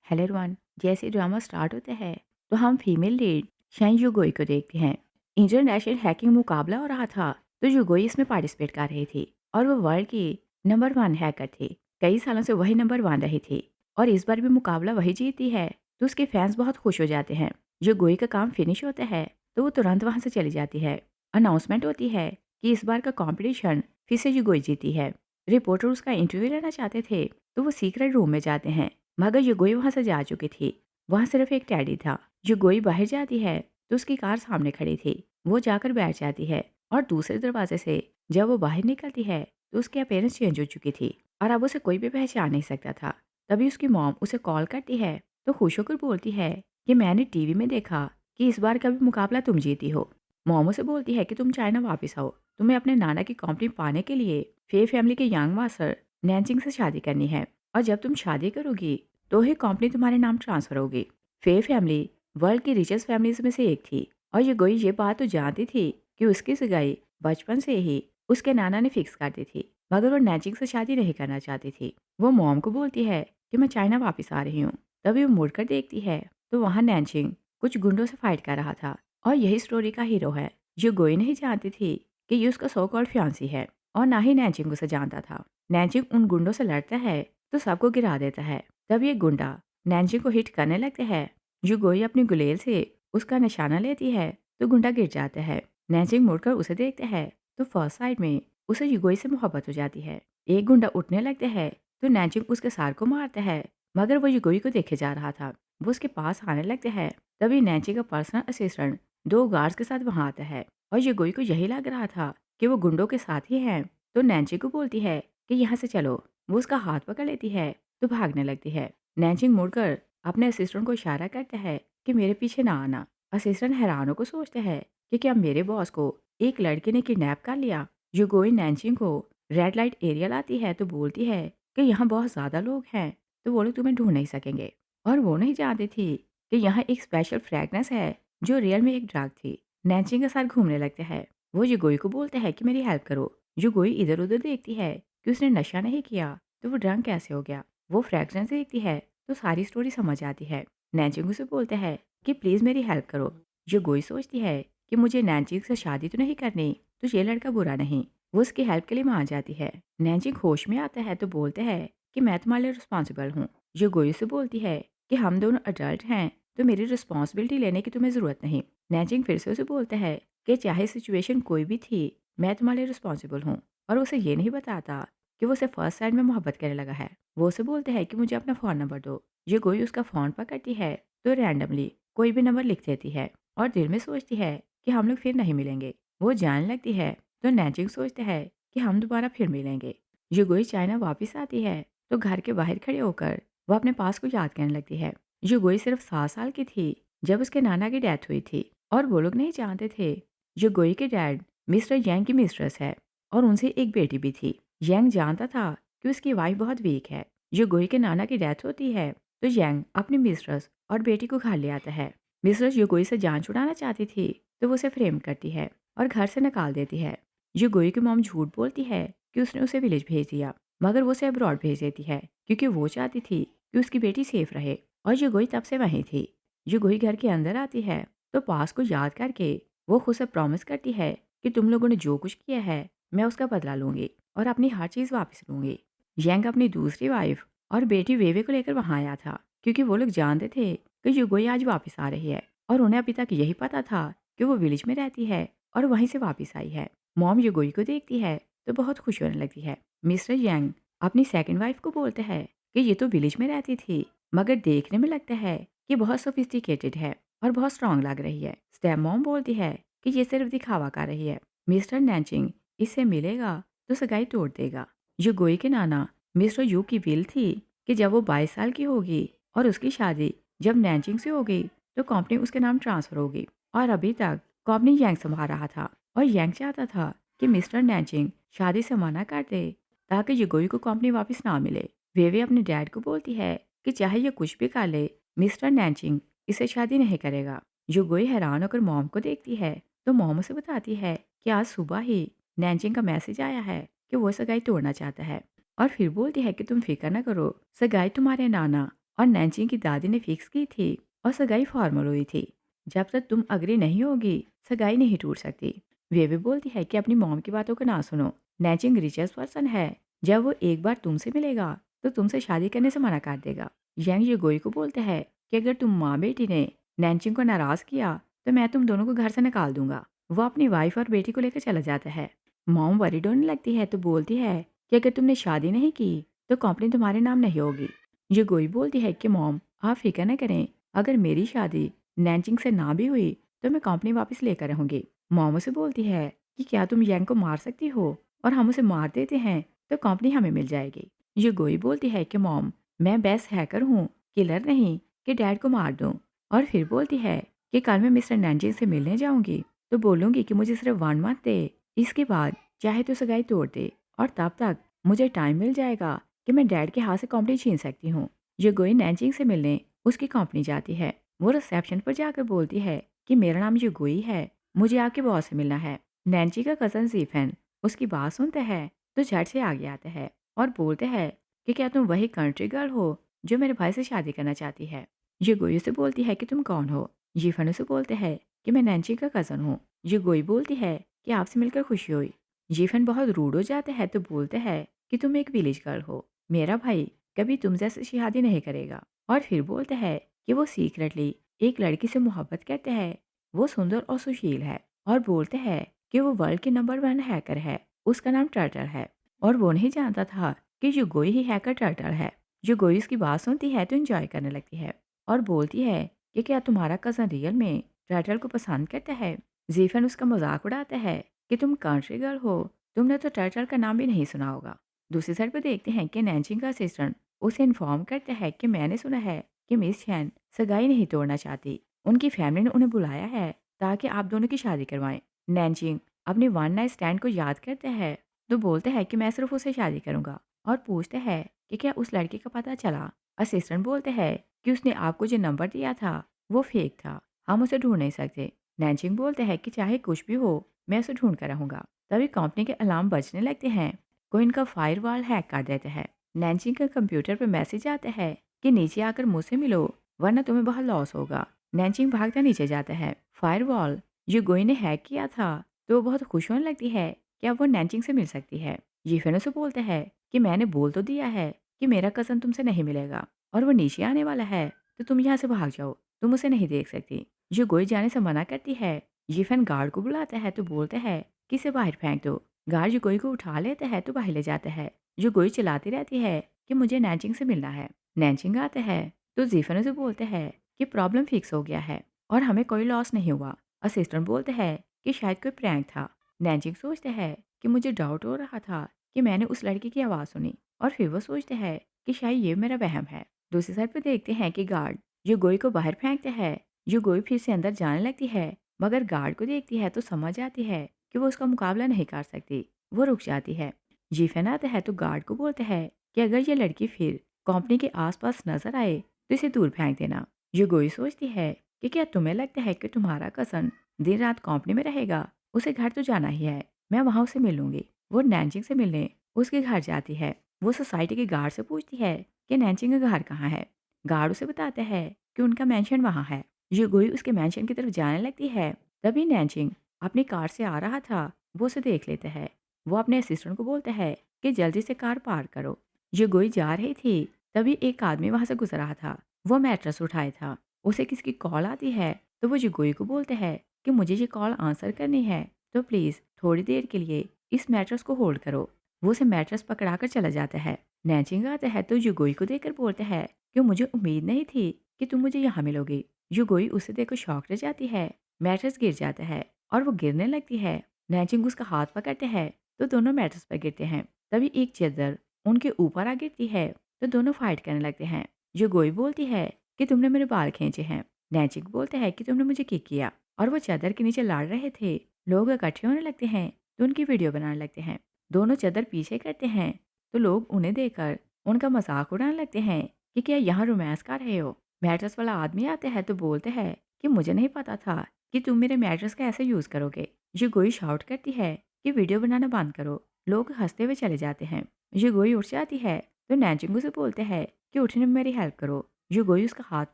Hello everyone. जैसे drama start होता है तो हम फीमेल लीड शाइन युगोई को देखते हैं। इंटरनेशनल हैकिंग मुकाबला हो रहा था तो युगोई इसमें पार्टिसिपेट कर रही थी और वो वर्ल्ड की नंबर 1 हैकर थी। कई सालों से वही नंबर 1 रही थी और इस बार भी मुकाबला वही जीती है तो उसके फैंस बहुत खुश हो जाते हैं। युगोई का काम फिनिश होता है तो वो तुरंत वहां से चली जाती है। अनाउंसमेंट होती है कि इस बार का कॉम्पिटिशन फिर से युगोई जीती है। रिपोर्टर उसका इंटरव्यू लेना चाहते थे तो वो सीक्रेट रूम में जाते हैं, मगर युगोई वहां से जा चुकी थी। वहां सिर्फ एक टैडी था। युगोई बाहर जाती है तो उसकी कार सामने खड़ी थी। वो जाकर बैठ जाती है और दूसरे दरवाजे से जब वो बाहर निकलती है तो उसकी अपीयरेंस चेंज हो चुकी थी और अब उसे कोई भी पहचान नहीं सकता था। तभी उसकी मॉम उसे कॉल करती है तो खुश होकर बोलती है कि मैंने टीवी में देखा कि इस बार का भी मुकाबला तुम जीती हो। मॉम उसे बोलती है कि तुम चाइना वापस आओ, तुम्हें अपने नाना की कंपनी पाने के लिए फे फैमिली के यंग मास्टर नैनचिंग से शादी करनी है और जब तुम शादी करोगी तो ही कंपनी तुम्हारे नाम ट्रांसफर होगी। फे फैमिली वर्ल्ड की रिचेस्ट फैमिलीज में से एक थी और ये गोई ये बात तो जानती थी कि उसकी सगाई बचपन से ही उसके नाना ने फिक्स कर दी थी, मगर वो नैचिंग से शादी नहीं करना चाहती थी। वो मॉम को बोलती है कि मैं चाइना वापस आ रही हूँ। तभी वो मुड़कर देखती है तो वहाँ नैनचिंग कुछ गुंडों से फाइट कर रहा था और यही स्टोरी का हीरो है। जो गोई नहीं जानती थी कि ये उसका सो कॉल्ड फियांसी है और ना ही नैनचिंग उसे जानता था। नैनचिंग उन गुंडों से लड़ता है तो सबको गिरा देता है। तब ये गुंडा नैन्सी को हिट करने लगते हैं। युगोई अपनी गुलेल से उसका निशाना लेती है तो गुंडा गिर जाता है। नैन्सी मुड़कर उसे देखते हैं तो फर्स्ट साइड में उसे युगोई से मोहब्बत हो जाती है। एक गुंडा उठने लगता है तो नैन्सी उसके सार को मारता है, मगर वो युगोई को देखे जा रहा था। वो उसके पास आने लगते हैं। तभी नैन्सी का पर्सनल असिस्टेंट 2 गार्ड्स के साथ वहां आता है और युगोई को यही लग रहा था कि वो गुंडों के साथ ही हैं। तो नैन्सी को बोलती है कि यहाँ से चलो। वो उसका हाथ पकड़ लेती है तो भागने लगती है। नैनचिंग मुड़कर अपने असिस्टेंट को इशारा करता है कि मेरे पीछे ना आना। असिस्टेंट हैरान होकर सोचता है कि क्या मेरे बॉस को एक लड़के ने किडनैप कर लिया। युगोई नैनचिंग को रेड लाइट एरिया लाती है तो बोलती है कि यहाँ बहुत ज़्यादा लोग हैं तो वो लोग तुम्हें ढूंढ नहीं सकेंगे। और वो नहीं जानती थी कि यहाँ एक स्पेशल फ्रेगनेंस है जो रियल में एक ड्रग थी। नैनचिंग के साथ घूमने लगता है। वो युगोई को बोलता है कि मेरी हेल्प करो। युगोई इधर उधर देखती है कि उसने नशा नहीं किया तो वो ड्रंक कैसे हो गया। वो फ्रैग्रेंस देखती है तो सारी स्टोरी समझ आती है। नैनचिंग उसे बोलता है कि प्लीज़ मेरी हेल्प करो। जो गोई सोचती है कि मुझे नैनचिंग से शादी तो नहीं करनी तो ये लड़का बुरा नहीं। वो उसकी हेल्प के लिए मान जाती है। नैनचिंग होश में आता है तो बोलते हैं कि मैं तुम्हारे लिए रिस्पॉन्सिबल हूँ। जो गोई से बोलती है कि हम दोनों अडल्ट हैं तो मेरी रिस्पॉन्सिबिलिटी लेने की तुम्हें ज़रूरत नहीं। नैनचिंग फिर से उसे बोलता है कि चाहे सिचुएशन कोई भी थी, मैं तुम्हारे लिए रिस्पॉन्सिबल हूँ। और उसे ये नहीं बताता कि वो उसे फर्स्ट साइड में मोहब्बत करने लगा है। वो उसे बोलते हैं कि मुझे अपना फ़ोन नंबर दो। ये कोई उसका फ़ोन पकड़ती है तो रैंडमली कोई भी नंबर लिख देती है और दिल में सोचती है कि हम लोग फिर नहीं मिलेंगे। वो जाने लगती है तो नैनचिंग सोचते हैं कि हम दोबारा फिर मिलेंगे। युगोई चाइना वापस आती है तो घर के बाहर खड़े होकर वो अपने पास को याद करने लगती है। युगोई सिर्फ 7 साल की थी जब उसके नाना की डेथ हुई थी और वो लोग नहीं जानते थे युगोई के डैड मिस्टर यांग की मिस्ट्रेस है और उनसे एक बेटी भी थी। यांग जानता था कि उसकी वाइफ बहुत वीक है। युगोई के नाना की डेथ होती है तो यांग अपनी मिस्ट्रेस और बेटी को घर ले आता है। मिस्ट्रेस युगोई से जान छुड़ाना चाहती थी तो वो उसे फ्रेम करती है और घर से निकाल देती है। युगोई की मॉम झूठ बोलती है कि उसने उसे विलेज भेज दिया, मगर वो उसे अब्रॉड भेज देती है क्योंकि वो चाहती थी कि उसकी बेटी सेफ रहे और युगोई तब से वहीं थी। युगोई घर के अंदर आती है तो पास को याद करके वो खुद से प्रॉमिस करती है कि तुम लोगों ने जो कुछ किया है मैं उसका बदला लूंगी और अपनी हर चीज़ वापस लूंगी। यंग अपनी दूसरी वाइफ और बेटी वेवे को लेकर वहां आया था क्योंकि वो लोग जानते थे कि युगोई आज वापस आ रही है और उन्हें अभी तक यही पता था कि वो विलेज में रहती है और वहीं से वापस आई है। मॉम युगोई को देखती है तो बहुत खुश होने लगती है। मिस्टर यंग अपनी सेकंड वाइफ को बोलते हैं कि ये तो विलेज में रहती थी, मगर देखने में लगता है कि बहुत सोफिस्टिकेटेड है और बहुत स्ट्रांग लग रही है। स्टेप मॉम बोलती है कि ये सिर्फ दिखावा कर रही है। मिस्टर नैनचिंग इससे मिलेगा तो सगाई तोड़ देगा। युगोई के नाना मिस्टर यू की विल थी कि जब वो 22 साल की होगी और उसकी शादी जब नैनचिंग से होगी तो कंपनी उसके नाम ट्रांसफर होगी और अभी तक कंपनी यंग संभाल रहा था और यंग चाहता था कि मिस्टर नैनचिंग शादी से मना कर दे ताकि युगोई को कंपनी वापस ना मिले। वेवे अपने डैड को बोलती है कि चाहे ये कुछ भी कर ले मिस्टर नैनचिंग इससे शादी नहीं करेगा। युगोई हैरान होकर मॉम को देखती है तो मॉम उसे बताती है कि आज सुबह ही नैनचिंग का मैसेज आया है कि वो सगाई तोड़ना चाहता है और फिर बोलती है कि तुम फिक्र न करो, सगाई तुम्हारे नाना और नैन्सी की दादी ने फिक्स की थी और सगाई फॉर्मल हुई थी। जब तक तुम अग्री नहीं होगी, सगाई नहीं टूट सकती। वे भी बोलती है कि अपनी मॉम की बातों को ना सुनो। नैन्सी रिचेस्ट पर्सन है। जब वो एक बार तुमसे मिलेगा, तो तुमसे शादी करने से मना कर देगा। यंग युगोई को बोलते हैं कि अगर तुम माँ बेटी ने नैन्सी को नाराज़ किया, तो मैं तुम दोनों को घर से निकाल दूंगा। वो अपनी वाइफ और बेटी को लेकर चला जाता है। मॉम वरीड होने लगती है तो बोलती है कि अगर तुमने शादी नहीं की, तो कंपनी तुम्हारे नाम नहीं होगी। युगोई बोलती है कि मॉम, आप फिक्र न करें, अगर मेरी शादी नैनचिंग से ना भी हुई, तो मैं कंपनी वापस लेकर रहूंगी। मॉम उसे बोलती है कि क्या तुम यंग को मार सकती हो, और हम उसे मार देते हैं तो कंपनी हमें मिल जाएगी। युगोई बोलती है कि मॉम, मैं बेस्ट हैकर हूँ, किलर नहीं कि डैड को मार दूँ। और फिर बोलती है कि कल मैं मिस्टर नैनचिंग से मिलने जाऊंगी, तो बोलूंगी कि मुझे सिर्फ 1 मंथ दे, इसके बाद चाहे तो सगाई तोड़ दे, और तब तक मुझे टाइम मिल जाएगा कि मैं डैड के हाथ से कंपनी छीन सकती हूँ। युगोई नैनचिंग से मिलने उसकी कंपनी जाती है। वो रिसेप्शन पर जाकर बोलती है कि मेरा नाम युगोई है, मुझे आपके बॉस से मिलना है। नैन्सी का कज़न ज़ीफ़न उसकी बात सुनता है तो झट से आगे आता है और बोलते हैं कि क्या तुम वही कंट्री गर्ल हो जो मेरे भाई से शादी करना चाहती है। युगोई से बोलती है कि तुम कौन हो। ज़ीफ़न उसे बोलते हैं कि मैं नैन्सी का कज़न हूँ। युगोई बोलती है कि आपसे मिलकर खुशी हुई। ज़ीफ़न बहुत रूड हो जाते हैं तो बोलते हैं कि तुम एक विलेज गर्ल हो, मेरा भाई कभी तुम जैसे शादी नहीं करेगा। और फिर बोलते हैं कि वो सीक्रेटली एक लड़की से मोहब्बत करते हैं। वो सुंदर और सुशील है, और बोलते हैं कि वो वर्ल्ड के नंबर 1 हैकर है। उसका नाम टर्टल है, और वो नहीं जानता था कि युगोई ही हैकर टर्टल है। युगोई उसकी बात सुनती है तो एंजॉय करने लगती है और बोलती है कि क्या तुम्हारा कज़न रियल में टर्टल को पसंद करता है। जीफन उसका मजाक उड़ाता है कि तुम कंट्री गर्ल हो, तुमने तो टर्टल का नाम भी नहीं सुना होगा। दूसरी साइड पर देखते हैं कि नैन्सी का असिस्टेंट उसे इन्फॉर्म करता है कि मैंने सुना है कि मिस चैन सगाई नहीं तोड़ना चाहती। उनकी फैमिली ने उन्हें बुलाया है ताकि आप दोनों की शादी करवाएं। नैनचिंग अपनी वन नाइट स्टैंड को याद करते हैं तो बोलते हैं कि मैं सिर्फ उससे शादी करूंगा, और पूछते हैं कि क्या उस लड़के का पता चला। असिस्टेंट बोलते हैं कि उसने आपको जो नंबर दिया था वो फेक था, हम उसे ढूंढ नहीं सकते। नैनचिंग बोलते हैं कि चाहे कुछ भी हो, मैं उसे ढूंढ कर रहूंगा। तभी कंपनी के अलार्म बजने लगते हैं। कोई इनका फायरवॉल हैक कर देता है। नैनचिंग का कंप्यूटर पर मैसेज आता है कि नीचे आकर मुझसे मिलो, वरना तुम्हें बहुत लॉस होगा। नैनचिंग भागता नीचे जाता है। फायरवॉल युगोई ने हैक किया था तो वो बहुत खुश होने लगती है कि अब वो नैनचिंग से मिल सकती है। यीफेन उसे बोलता है कि मैंने बोल तो दिया है कि मेरा कज़न तुमसे नहीं मिलेगा, और वो नीचे आने वाला है, तो तुम यहाँ से भाग जाओ, तुम उसे नहीं देख सकती। युगोई जाने से मना करती है। यीफेन गार्ड को बुलाता है तो बोलता है कि इसे बाहर फेंक दो। गार्ड युगोई को उठा लेता है तो बाहर ले जाता है। युगोई चिल्लाती रहती है कि मुझे नैनचिंग से मिलना है। नैनचिंग आता है तो जीफन उसे बोलते हैं कि प्रॉब्लम फिक्स हो गया है और हमें कोई लॉस नहीं हुआ। असिस्टेंट बोलते हैं कि शायद कोई प्रैंक था। नैनचिंग सोचते हैं कि मुझे डाउट हो रहा था कि मैंने उस लड़की की आवाज़ सुनी, और फिर वो सोचते हैं कि शायद ये मेरा वहम है। दूसरी साइड पर देखते हैं कि गार्ड युगोई को बाहर फेंकते हैं। युगोई फिर से अंदर जाने लगती है, मगर गार्ड को देखती है तो समझ आती है कि वो उसका मुकाबला नहीं कर सकती। वो रुक जाती है। जीफेन आता है तो गार्ड को बोलते हैं कि अगर ये लड़की फिर कंपनी के आसपास नजर आए तो इसे दूर फेंक देना। युगोई सोचती है कि क्या तुम्हें लगता है कि तुम्हारा कज़न दिन रात कंपनी में रहेगा? उसे घर तो जाना ही है, मैं वहाँ उसे मिलूंगी। वो नैनचिंग से मिलने उसके घर जाती है। वो सोसाइटी के गार्ड से पूछती है कि नैनचिंग का घर कहाँ है। गार्ड उसे बताता है कि उनका मैंशन वहाँ है। युगोई उसके मैंशन की तरफ जाने लगती है। तभी नैनचिंग अपनी कार से आ रहा था, वो उसे देख लेता है। वो अपने असिस्टेंट को बोलता है कि जल्दी से कार पार करो। युगोई जा रही थी, तभी एक आदमी वहां से गुजर रहा था। वो मैट्रेस उठाया था। उसे किसी की कॉल आती है तो वो युगोई को बोलते हैं कि मुझे ये कॉल आंसर करनी है, तो प्लीज़ थोड़ी देर के लिए इस मैट्रेस को होल्ड करो। वो उसे मैट्रेस पकड़ा कर चला जाता है। नैचिंग आता है तो युगोई को देखकर बोलता है कि मुझे उम्मीद नहीं थी कि तुम मुझे यहाँ मिलोगी। युगोई उसे देखकर शॉक रह जाती है। मैट्रेस गिर जाता है और वो गिरने लगती है। नैचिंग उसका हाथ पकड़ते हैं तो दोनों मैट्रेस पर गिरते हैं। तभी एक चद्दर उनके ऊपर आ गिरती है तो दोनों फाइट करने लगते हैं। युगोई बोलती है कि तुमने मेरे बाल खींचे हैं। नैचिक बोलते हैं कि तुमने मुझे किक किया, और वो चादर के नीचे लड़ रहे थे। लोग इकट्ठे होने लगते हैं तो उनकी वीडियो बनाने लगते हैं। दोनों चादर पीछे करते हैं तो लोग उन्हें देखकर उनका मजाक उड़ाने लगते हैं कि क्या यहाँ रोमांस कर रहे हो। मैट्रेस वाला आदमी आता है तो बोलते हैं कि मुझे नहीं पता था कि तुम मेरे मैट्रेस का ऐसे यूज़ करोगे। ये गोई शाउट करती है कि वीडियो बनाना बंद करो। लोग हंसते हुए चले जाते हैं। ये गोई उठ जाती है तो नैनचिंगू से बोलते हैं कि उठने में मेरी हेल्प करो। जुगोई उसका हाथ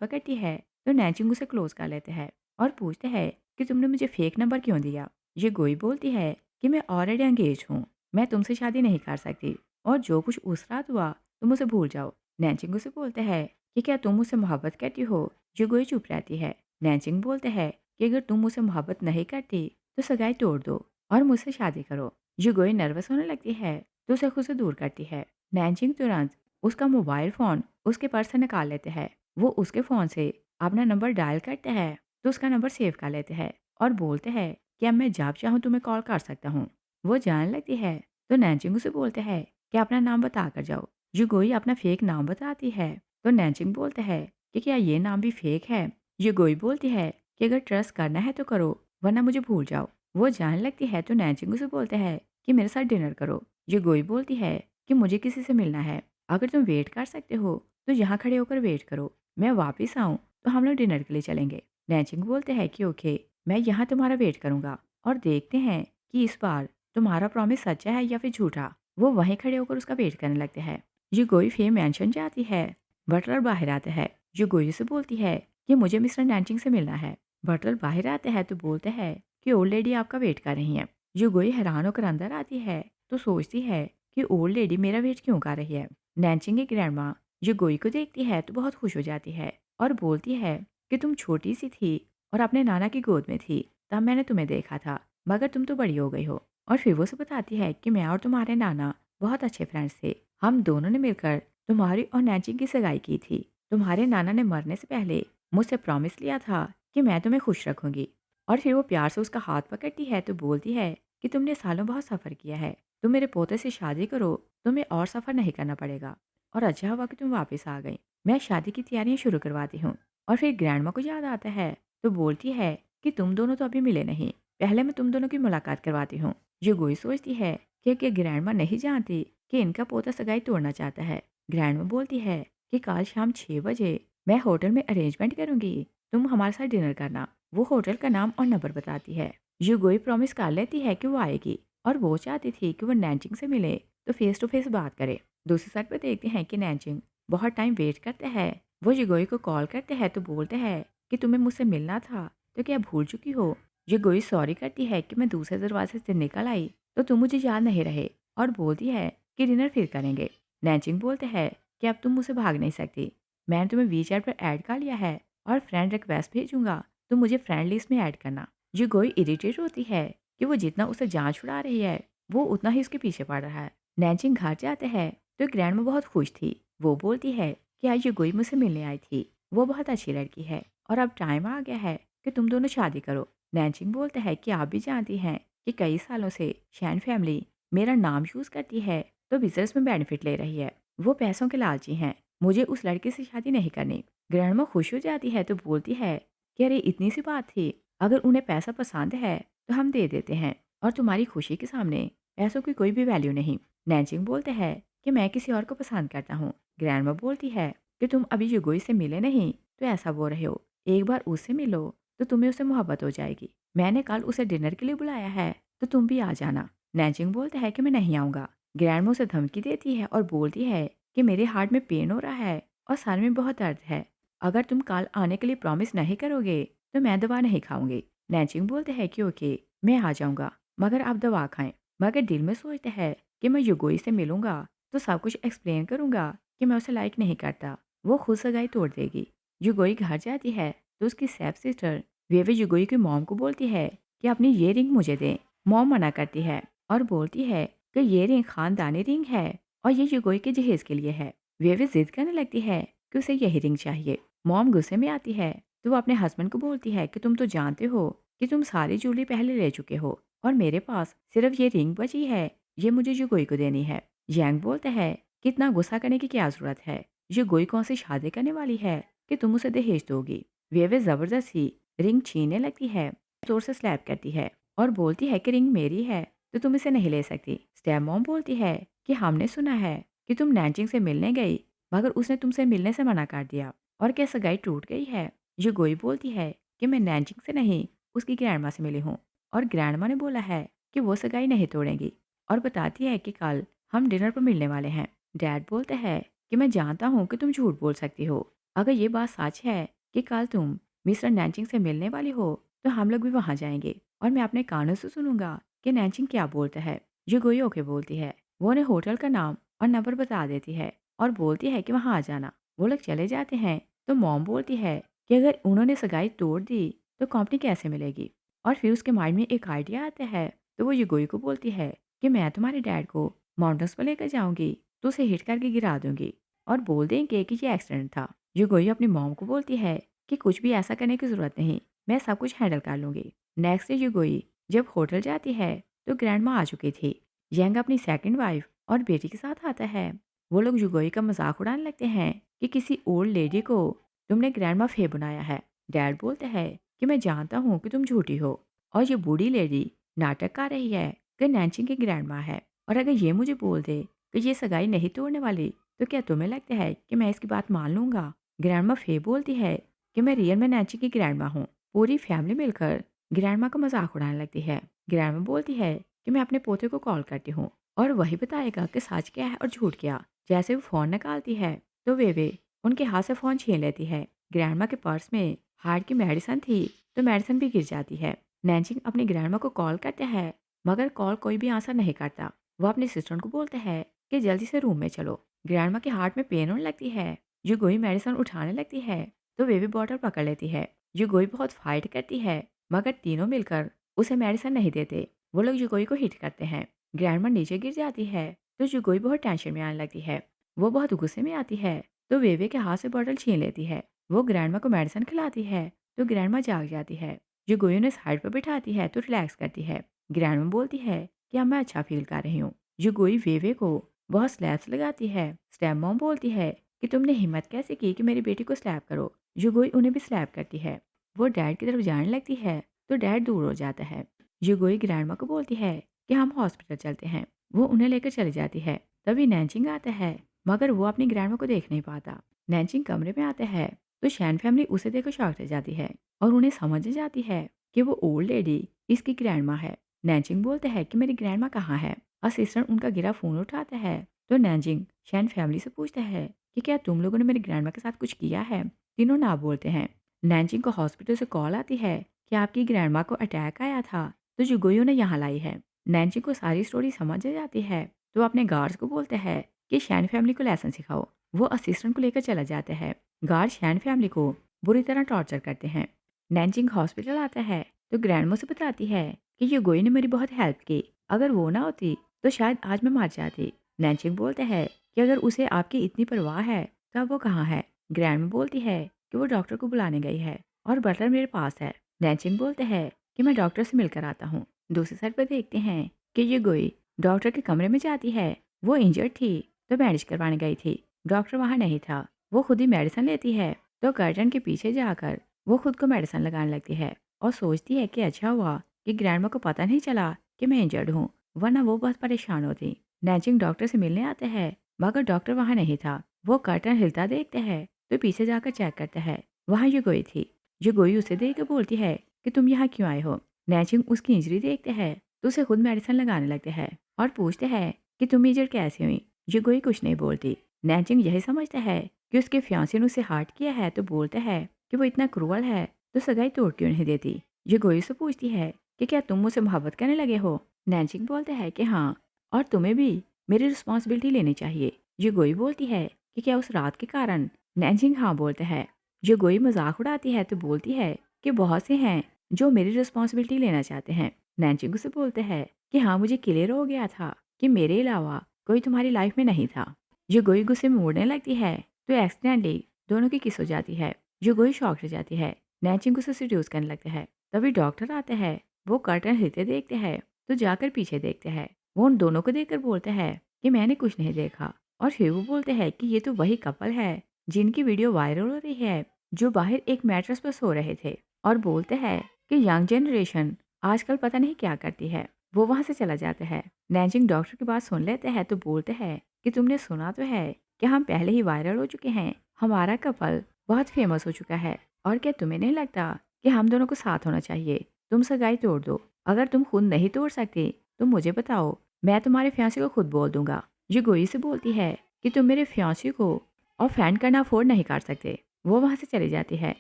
पकड़ती है तो नैनचिंग उसे क्लोज कर लेते हैं और पूछते हैं कि तुमने मुझे फेक नंबर क्यों दिया। जुगोई बोलती है कि मैं ऑलरेडी एंगेज हूँ, मैं तुमसे शादी नहीं कर सकती और जो कुछ उस रात हुआ तुम उसे भूल जाओ। नैनचिंग उसे बोलते हैं कि क्या तुम मुझसे मोहब्बत करती हो। जुगोई चुप रहती है। नैनचिंग बोलते हैं कि अगर तुम मुझसे मोहब्बत नहीं करती तो सगाई तोड़ दो और मुझसे शादी करो। जुगोई नर्वस होने लगती है तो उसे खुद से दूर करती है। नैनचिंग तुरंत उसका मोबाइल फ़ोन उसके पर्स से निकाल लेते हैं। वो उसके फ़ोन से अपना नंबर डायल करते हैं तो उसका नंबर सेव कर लेते हैं और बोलते हैं कि अब मैं जब चाहूँ तुम्हें कॉल कर सकता हूँ। वो जाने लगती है तो नैनचिंग उसे बोलते हैं कि अपना नाम बता कर जाओ। युगोई अपना फेक नाम बताती है तो नैनचिंग बोलते हैं कि क्या ये नाम भी फेक है। युगोई बोलती है कि अगर ट्रस्ट करना है तो करो वरना मुझे भूल जाओ। वो जाने लगती है तो नैनचिंग उसे बोलते हैं कि मेरे साथ डिनर करो। युगोई बोलती है कि मुझे किसी से मिलना है, अगर तुम वेट कर सकते हो तो यहाँ खड़े होकर वेट करो, मैं वापस आऊँ तो हम लोग डिनर के लिए चलेंगे। नैनचिंग बोलते हैं कि ओके, मैं यहाँ तुम्हारा वेट करूँगा और देखते हैं कि इस बार तुम्हारा प्रॉमिस सच्चा है या फिर झूठा। वो वहीं खड़े होकर उसका वेट करने लगते हैं। युगोई फिर मेंशन जाती है। बटलर बाहर आता है। युगोई से बोलती है कि मुझे मिस्टर नैनचिंग से मिलना है। बटलर बाहर आते हैं तो बोलते हैं कि ओल्ड लेडी आपका वेट कर रही हैं। युगोई हैरान होकर अंदर आती है तो सोचती है कि ओल्ड लेडी मेरा वेट क्यों कर रही है। नैनचिंग की ग्रैंडमा युगोई को देखती है तो बहुत खुश हो जाती है और बोलती है कि तुम छोटी सी थी और अपने नाना की गोद में थी, तब मैंने तुम्हें देखा था, मगर तुम तो बड़ी हो गई हो। और फिर वो उसे बताती है कि मैं और तुम्हारे नाना बहुत अच्छे फ्रेंड्स थे, हम दोनों ने मिलकर तुम्हारी और नैनचिंग की सगाई की थी। तुम्हारे नाना ने मरने से पहले मुझसे प्रॉमिस लिया था कि मैं तुम्हें खुश रखूंगी। और फिर वो प्यार से उसका हाथ पकड़ती है तो बोलती है कि तुमने सालों बहुत सफ़र किया है, तुम मेरे पोते से शादी करो, तुम्हें और सफ़र नहीं करना पड़ेगा और अच्छा हुआ कि तुम वापस आ गई। मैं शादी की तैयारियां शुरू करवाती हूँ। और फिर ग्रैंडमा को याद आता है तो बोलती है कि तुम दोनों तो अभी मिले नहीं, पहले मैं तुम दोनों की मुलाकात करवाती हूँ। युगोई सोचती है कि ग्रैंडमा नहीं जानती कि इनका पोता सगाई तोड़ना चाहता है। ग्रैंडमा बोलती है कि कल शाम 6 बजे मैं होटल में अरेंजमेंट करूंगी, तुम हमारे साथ डिनर करना। वो होटल का नाम और नंबर बताती है। युगोई प्रॉमिस कर लेती है कि वो आएगी और वो चाहती थी कि वो नैनचिंग से मिले तो फेस टू फेस बात करे। दूसरी साइड पर देखते हैं कि नैनचिंग बहुत टाइम वेट करते हैं। वो युगोई को कॉल करते हैं तो बोलते हैं कि तुम्हें मुझसे मिलना था तो क्या भूल चुकी हो। युगोई सॉरी करती है कि मैं दूसरे दरवाजे से निकल आई तो तुम मुझे याद नहीं रहे और बोलती है कि डिनर फिर करेंगे। नैनचिंग बोलते हैं कि अब तुम मुझसे भाग नहीं सकती, मैंने तुम्हें वीचैट पर ऐड कर लिया है और फ्रेंड रिक्वेस्ट भेजूंगा, तुम मुझे फ्रेंड लिस्ट में ऐड करना। युगोई इरिटेट होती है कि वो जितना उसे जान छुड़ा रही है वो उतना ही उसके पीछे पड़ रहा है। नैनचिंग घर जाते हैं तो ग्रैंडमा बहुत खुश थी। वो बोलती है कि आज युगोई मुझसे मिलने आई थी, वो बहुत अच्छी लड़की है और अब टाइम आ गया है कि तुम दोनों शादी करो। नैनचिंग बोलते हैं कि आप भी जानती हैं कि कई सालों से शैन फैमिली मेरा नाम यूज करती है तो बिजनेस में बेनिफिट ले रही है, वो पैसों के लालची हैं, मुझे उस लड़के से शादी नहीं करनी। ग्रैंडमा खुश हो जाती है तो बोलती है कि अरे इतनी सी बात थी, अगर उन्हें पैसा पसंद है तो हम दे देते हैं और तुम्हारी खुशी के सामने पैसों की कोई भी वैल्यू नहीं। नैनचिंग बोलते हैं कि मैं किसी और को पसंद करता हूँ। ग्रैंडमा बोलती है कि तुम अभी युगोई से मिले नहीं तो ऐसा बोल रहे हो, एक बार उससे मिलो तो तुम्हें उससे मोहब्बत हो जाएगी। मैंने कल उसे डिनर के लिए बुलाया है तो तुम भी आ जाना। नैनचिंग बोलते हैं कि मैं नहीं आऊँगा। ग्रैंडमा उसे धमकी देती है और बोलती है कि मेरे हार्ट में पेन हो रहा है और सर में बहुत दर्द है, अगर तुम कल आने के लिए प्रॉमिस नहीं करोगे तो मैं दवा नहीं खाऊंगी। नैनचिंग बोलते हैं कि ओके, मैं आ जाऊंगा, मगर आप दवा खाएं। मगर दिल में सोचते हैं कि मैं युगोई से मिलूंगा तो सब कुछ एक्सप्लेन करूंगा कि मैं उसे लाइक नहीं करता, वो खुद सगाई तोड़ देगी। युगोई घर जाती है तो उसकी स्टेप सिस्टर वेवे युगोई की मॉम को बोलती है कि अपनी ये रिंग मुझे दें। मॉम मना करती है और बोलती है कि ये रिंग खानदानी रिंग है और ये युगोई के जहेज के लिए है। वेवे जिद करने लगती है कि उसे यही रिंग चाहिए। मॉम गुस्से में आती है तो वो अपने हस्बैंड को बोलती है कि तुम तो जानते हो कि तुम सारी ज्वेलरी पहले ले चुके हो और मेरे पास सिर्फ ये रिंग बची है, ये मुझे युगोई को देनी है। यांग बोलता है कि इतना गुस्सा करने की क्या जरूरत है, युगोई कौन सी शादी करने वाली है कि तुम उसे दहेज दोगी। वेवे जबरदस्ती रिंग छीनने लगती है, जोर से स्लैप करती है और बोलती है कि रिंग मेरी है तो तुम इसे नहीं ले सकती। स्टेप मॉम बोलती है कि हमने सुना है कि तुम नैनचिंग से मिलने गई मगर उसने तुमसे मिलने से मना कर दिया और क्या सगाई टूट गई है। युगोई बोलती है कि मैं नैनचिंग से नहीं, उसकी ग्रैंडमा से मिली हूँ और ग्रैंडमा ने बोला है कि वो सगाई नहीं तोड़ेंगी और बताती है कि कल हम डिनर पर मिलने वाले हैं। डैड बोलते हैं कि मैं जानता हूँ कि तुम झूठ बोल सकती हो, अगर ये बात सच है कि कल तुम मिस्टर नैनचिंग से मिलने वाली हो, तो हम लोग भी वहाँ जाएँगे और मैं अपने कानों से सुनूँगा कि नैनचिंग क्या बोलता है। युगोई ओके बोलती है। वो उन्हें होटल का नाम और नंबर बता देती है और बोलती है कि वहाँ आ जाना। वो लोग चले जाते हैं, तो मॉम बोलती है कि अगर उन्होंने सगाई तोड़ दी, तो कंपनी कैसे मिलेगी? और फिर उसके माइंड में एक आइडिया आता है, तो वो युगोई को बोलती है कि मैं तुम्हारे डैड को माउंटेन्स पर लेकर जाऊँगी, तो उसे हिट करके गिरा दूँगी और बोल देंगे कि ये एक्सीडेंट था। युगोई अपनी मॉम को बोलती है कि कुछ भी ऐसा करने की ज़रूरत नहीं, मैं सब कुछ हैंडल कर लूँगी। नेक्स्ट डे युगोई जब होटल जाती है, तो ग्रैंडमा आ चुकी थी। यंग अपनी सेकंड वाइफ और बेटी के साथ आता है। वो लोग युगोई का मजाक उड़ाने लगते हैं कि किसी ओल्ड लेडी को तुमने ग्रैंडमा फे बनाया है। डैड बोलते हैं कि मैं जानता हूँ कि तुम झूठी हो और ये बूढ़ी लेडी नाटक कर रही है कि नैन्सी की ग्रैंडमा है, और अगर ये मुझे बोल दे कि ये सगाई नहीं तोड़ने वाली, तो क्या तुम्हें लगता है कि मैं इसकी बात मान लूँगा? ग्रैंडमा फे बोलती है कि मैं रियल में नैन्सी की ग्रैंडमा हूँ। पूरी फैमिली मिलकर ग्रैंडमा का मजाक उड़ाने लगती है। ग्रैंडमा बोलती है कि मैं अपने पोते को कॉल करती हूँ और वही बताएगा कि सच क्या है और झूठ क्या। जैसे वो फ़ोन निकालती है, तो वे उनके हाथ से फ़ोन छीन लेती है। ग्रैंडमा के पर्स में हार्ट की मेडिसिन थी, तो मेडिसिन भी गिर जाती है। नैन्सी अपनी ग्रैंडमा को कॉल करते हैं, मगर कॉल कोई भी आंसर नहीं करता। वो अपनी सिस्टर को बोलते हैं कि जल्दी से रूम में चलो। ग्रैंडमा के हार्ट में पेन होने लगती है। युगोई मेडिसिन उठाने लगती है, तो वे भी बॉटल पकड़ लेती है। युगोई बहुत फाइट करती है, मगर तीनों मिलकर उसे मेडिसिन नहीं देते। वो लोग युगोई को हिट करते हैं। ग्रैंडमा नीचे गिर जाती है, तो युगोई बहुत टेंशन में आने लगती है। वो बहुत गुस्से में आती है, तो वेवे के हाथ से बॉटल छीन लेती है। वो ग्रैंडमा को मेडिसिन खिलाती है, तो ग्रैंडमा जाग जाती है। युगोई उन्हें साइड पर बिठाती है, तो रिलैक्स करती है। ग्रैंडमा बोलती है कि अब मैं अच्छा फील कर रही हूँ। युगोई वेवे को बहुत स्लैप्स लगाती है। स्टेप मॉम बोलती है कि तुमने हिम्मत कैसे की कि मेरी बेटी को स्लैप करो। युगोई उन्हें भी स्लैप करती है। वो डैड की तरफ जाने लगती है, तो डैड दूर हो जाता है। युगोई ग्रैंडमा को बोलती है कि हम हॉस्पिटल चलते हैं। वो उन्हें लेकर चली जाती है। तभी नैनचिंग आता है, मगर वो अपनी ग्रैंडमा को देख नहीं पाता। नैनचिंग कमरे में आता है, तो शैन फैमिली उसे देखकर शॉक रह जाती है और उन्हें समझ जाती है कि वो ओल्ड लेडी इसकी ग्रैंडमा है। नैनचिंग बोलते हैं कि मेरी ग्रैंडमा कहाँ है? असिस्टेंट उनका गिरा फ़ोन उठाता है, तो नैनचिंग शैन फैमिली से पूछता है कि क्या तुम लोगों ने मेरी ग्रैंडमा के साथ कुछ किया है? तीनों ना बोलते हैं। नैनचिंग को हॉस्पिटल से कॉल आती है कि आपकी ग्रैंडमा को अटैक आया था, तो जुगोयू ने यहाँ लाई है। नैन्सी को सारी स्टोरी समझ आ जाती है, तो अपने गार्ड्स को बोलते हैं कि शैन फैमिली को लेसन सिखाओ। वो असिस्टेंट को लेकर चला जाता है। गार्ड शैन फैमिली को बुरी तरह टॉर्चर करते हैं। नैनचिंग हॉस्पिटल आता है, तो ग्रैंडमो से बताती है कि युगोई ने मेरी बहुत हेल्प की। अगर वो ना होती, तो शायद आज मैं मर जाती। नैनचिंग बोलते हैं कि अगर उसे आपकी इतनी परवाह है, तो अब वो कहाँ है? ग्रैंडमो बोलती है कि वो डॉक्टर को बुलाने गई है और बटलर मेरे पास है। नैनचिंग बोलते हैं कि मैं डॉक्टर से मिलकर आता हूँ। दूसरी साइड पर देखते हैं कि ये गोई डॉक्टर के कमरे में जाती है। वो इंजर्ड थी, तो बैंडेज करवाने गई थी। डॉक्टर वहाँ नहीं था। वो खुद ही मेडिसिन लेती है, तो कर्टन के पीछे जाकर वो खुद को मेडिसिन लगाने लगती है और सोचती है कि अच्छा हुआ कि ग्रैंडमा को पता नहीं चला कि मैं इंजर्ड हूँ, वरना वो बहुत परेशान होती। नैचिंग डॉक्टर से मिलने आते हैं, मगर डॉक्टर वहाँ नहीं था। वो कर्टन हिलता देखते हैं, तो पीछे जाकर चेक करता है। वहाँ ये गोई थी। ये गोई उसे देख के बोलती है कि तुम यहाँ क्यों आए हो? नैचिंग उसकी इंजरी देखते हैं, तो उसे खुद मेडिसिन लगाने लगते हैं और पूछते हैं कि तुम इंजर्ड कैसे हुई? ये कोई कुछ नहीं बोलती। नैचिंग यही समझता है कि उसके फियांसे ने उसे हार्ट किया है, तो बोलता है कि वो इतना क्रूअल है, तो सगाई तोड़ क्यों नहीं देती? ये गोई से पूछती है कि क्या तुम मुझसे मोहब्बत करने लगे हो? नैचिंग बोलता है कि हाँ, और तुम्हें भी मेरी रिस्पॉन्सिबिलिटी लेनी चाहिए। ये गोई बोलती है कि क्या उस रात के कारण? नैचिंग हाँ बोलता है। ये गोई मजाक उड़ाती है, तो बोलती है कि बहुत से हैं जो मेरी रिस्पॉन्सिबिलिटी लेना चाहते हैं। नैनचिंग उसे बोलते हैं कि हाँ, मुझे क्लियर हो गया था कि मेरे अलावा कोई तुम्हारी लाइफ में नहीं था। जो गोई गुस्से में मुड़ने लगती है, तो एक्सीडेंटली दोनों की किस हो जाती है। जो गोई शॉक रह जाती है। नैनचिंग उसे सीड्यूस करने लगता है। तभी डॉक्टर आते हैं। वो कर्टन हिलते देखते हैं, तो जाकर पीछे देखते हैं। वो उन दोनों को देखकर बोलते हैं कि मैंने कुछ नहीं देखा। और फिर वो बोलते हैं कि ये तो वही कपल है जिनकी वीडियो वायरल हो रही है, जो बाहर एक मैट्रेस पर सो रहे थे। और बोलते हैं कि यंग जनरेशन आजकल पता नहीं क्या करती है। वो वहाँ से चला जाता है। नैनचिंग डॉक्टर की बात सुन लेते हैं, तो बोलते हैं कि तुमने सुना तो है कि हम पहले ही वायरल हो चुके हैं। हमारा कपल बहुत फेमस हो चुका है, और क्या तुम्हें नहीं लगता कि हम दोनों को साथ होना चाहिए? तुम सगाई तोड़ दो। अगर तुम खुद नहीं तोड़ सकते, तो मुझे बताओ, मैं तुम्हारे फियांसे को खुद बोल दूंगा। ये गोई से बोलती है कि तुम मेरे फियांसे को ऑफेंड करना अफोर्ड नहीं कर सकते। वो वहाँ से चली जाती है।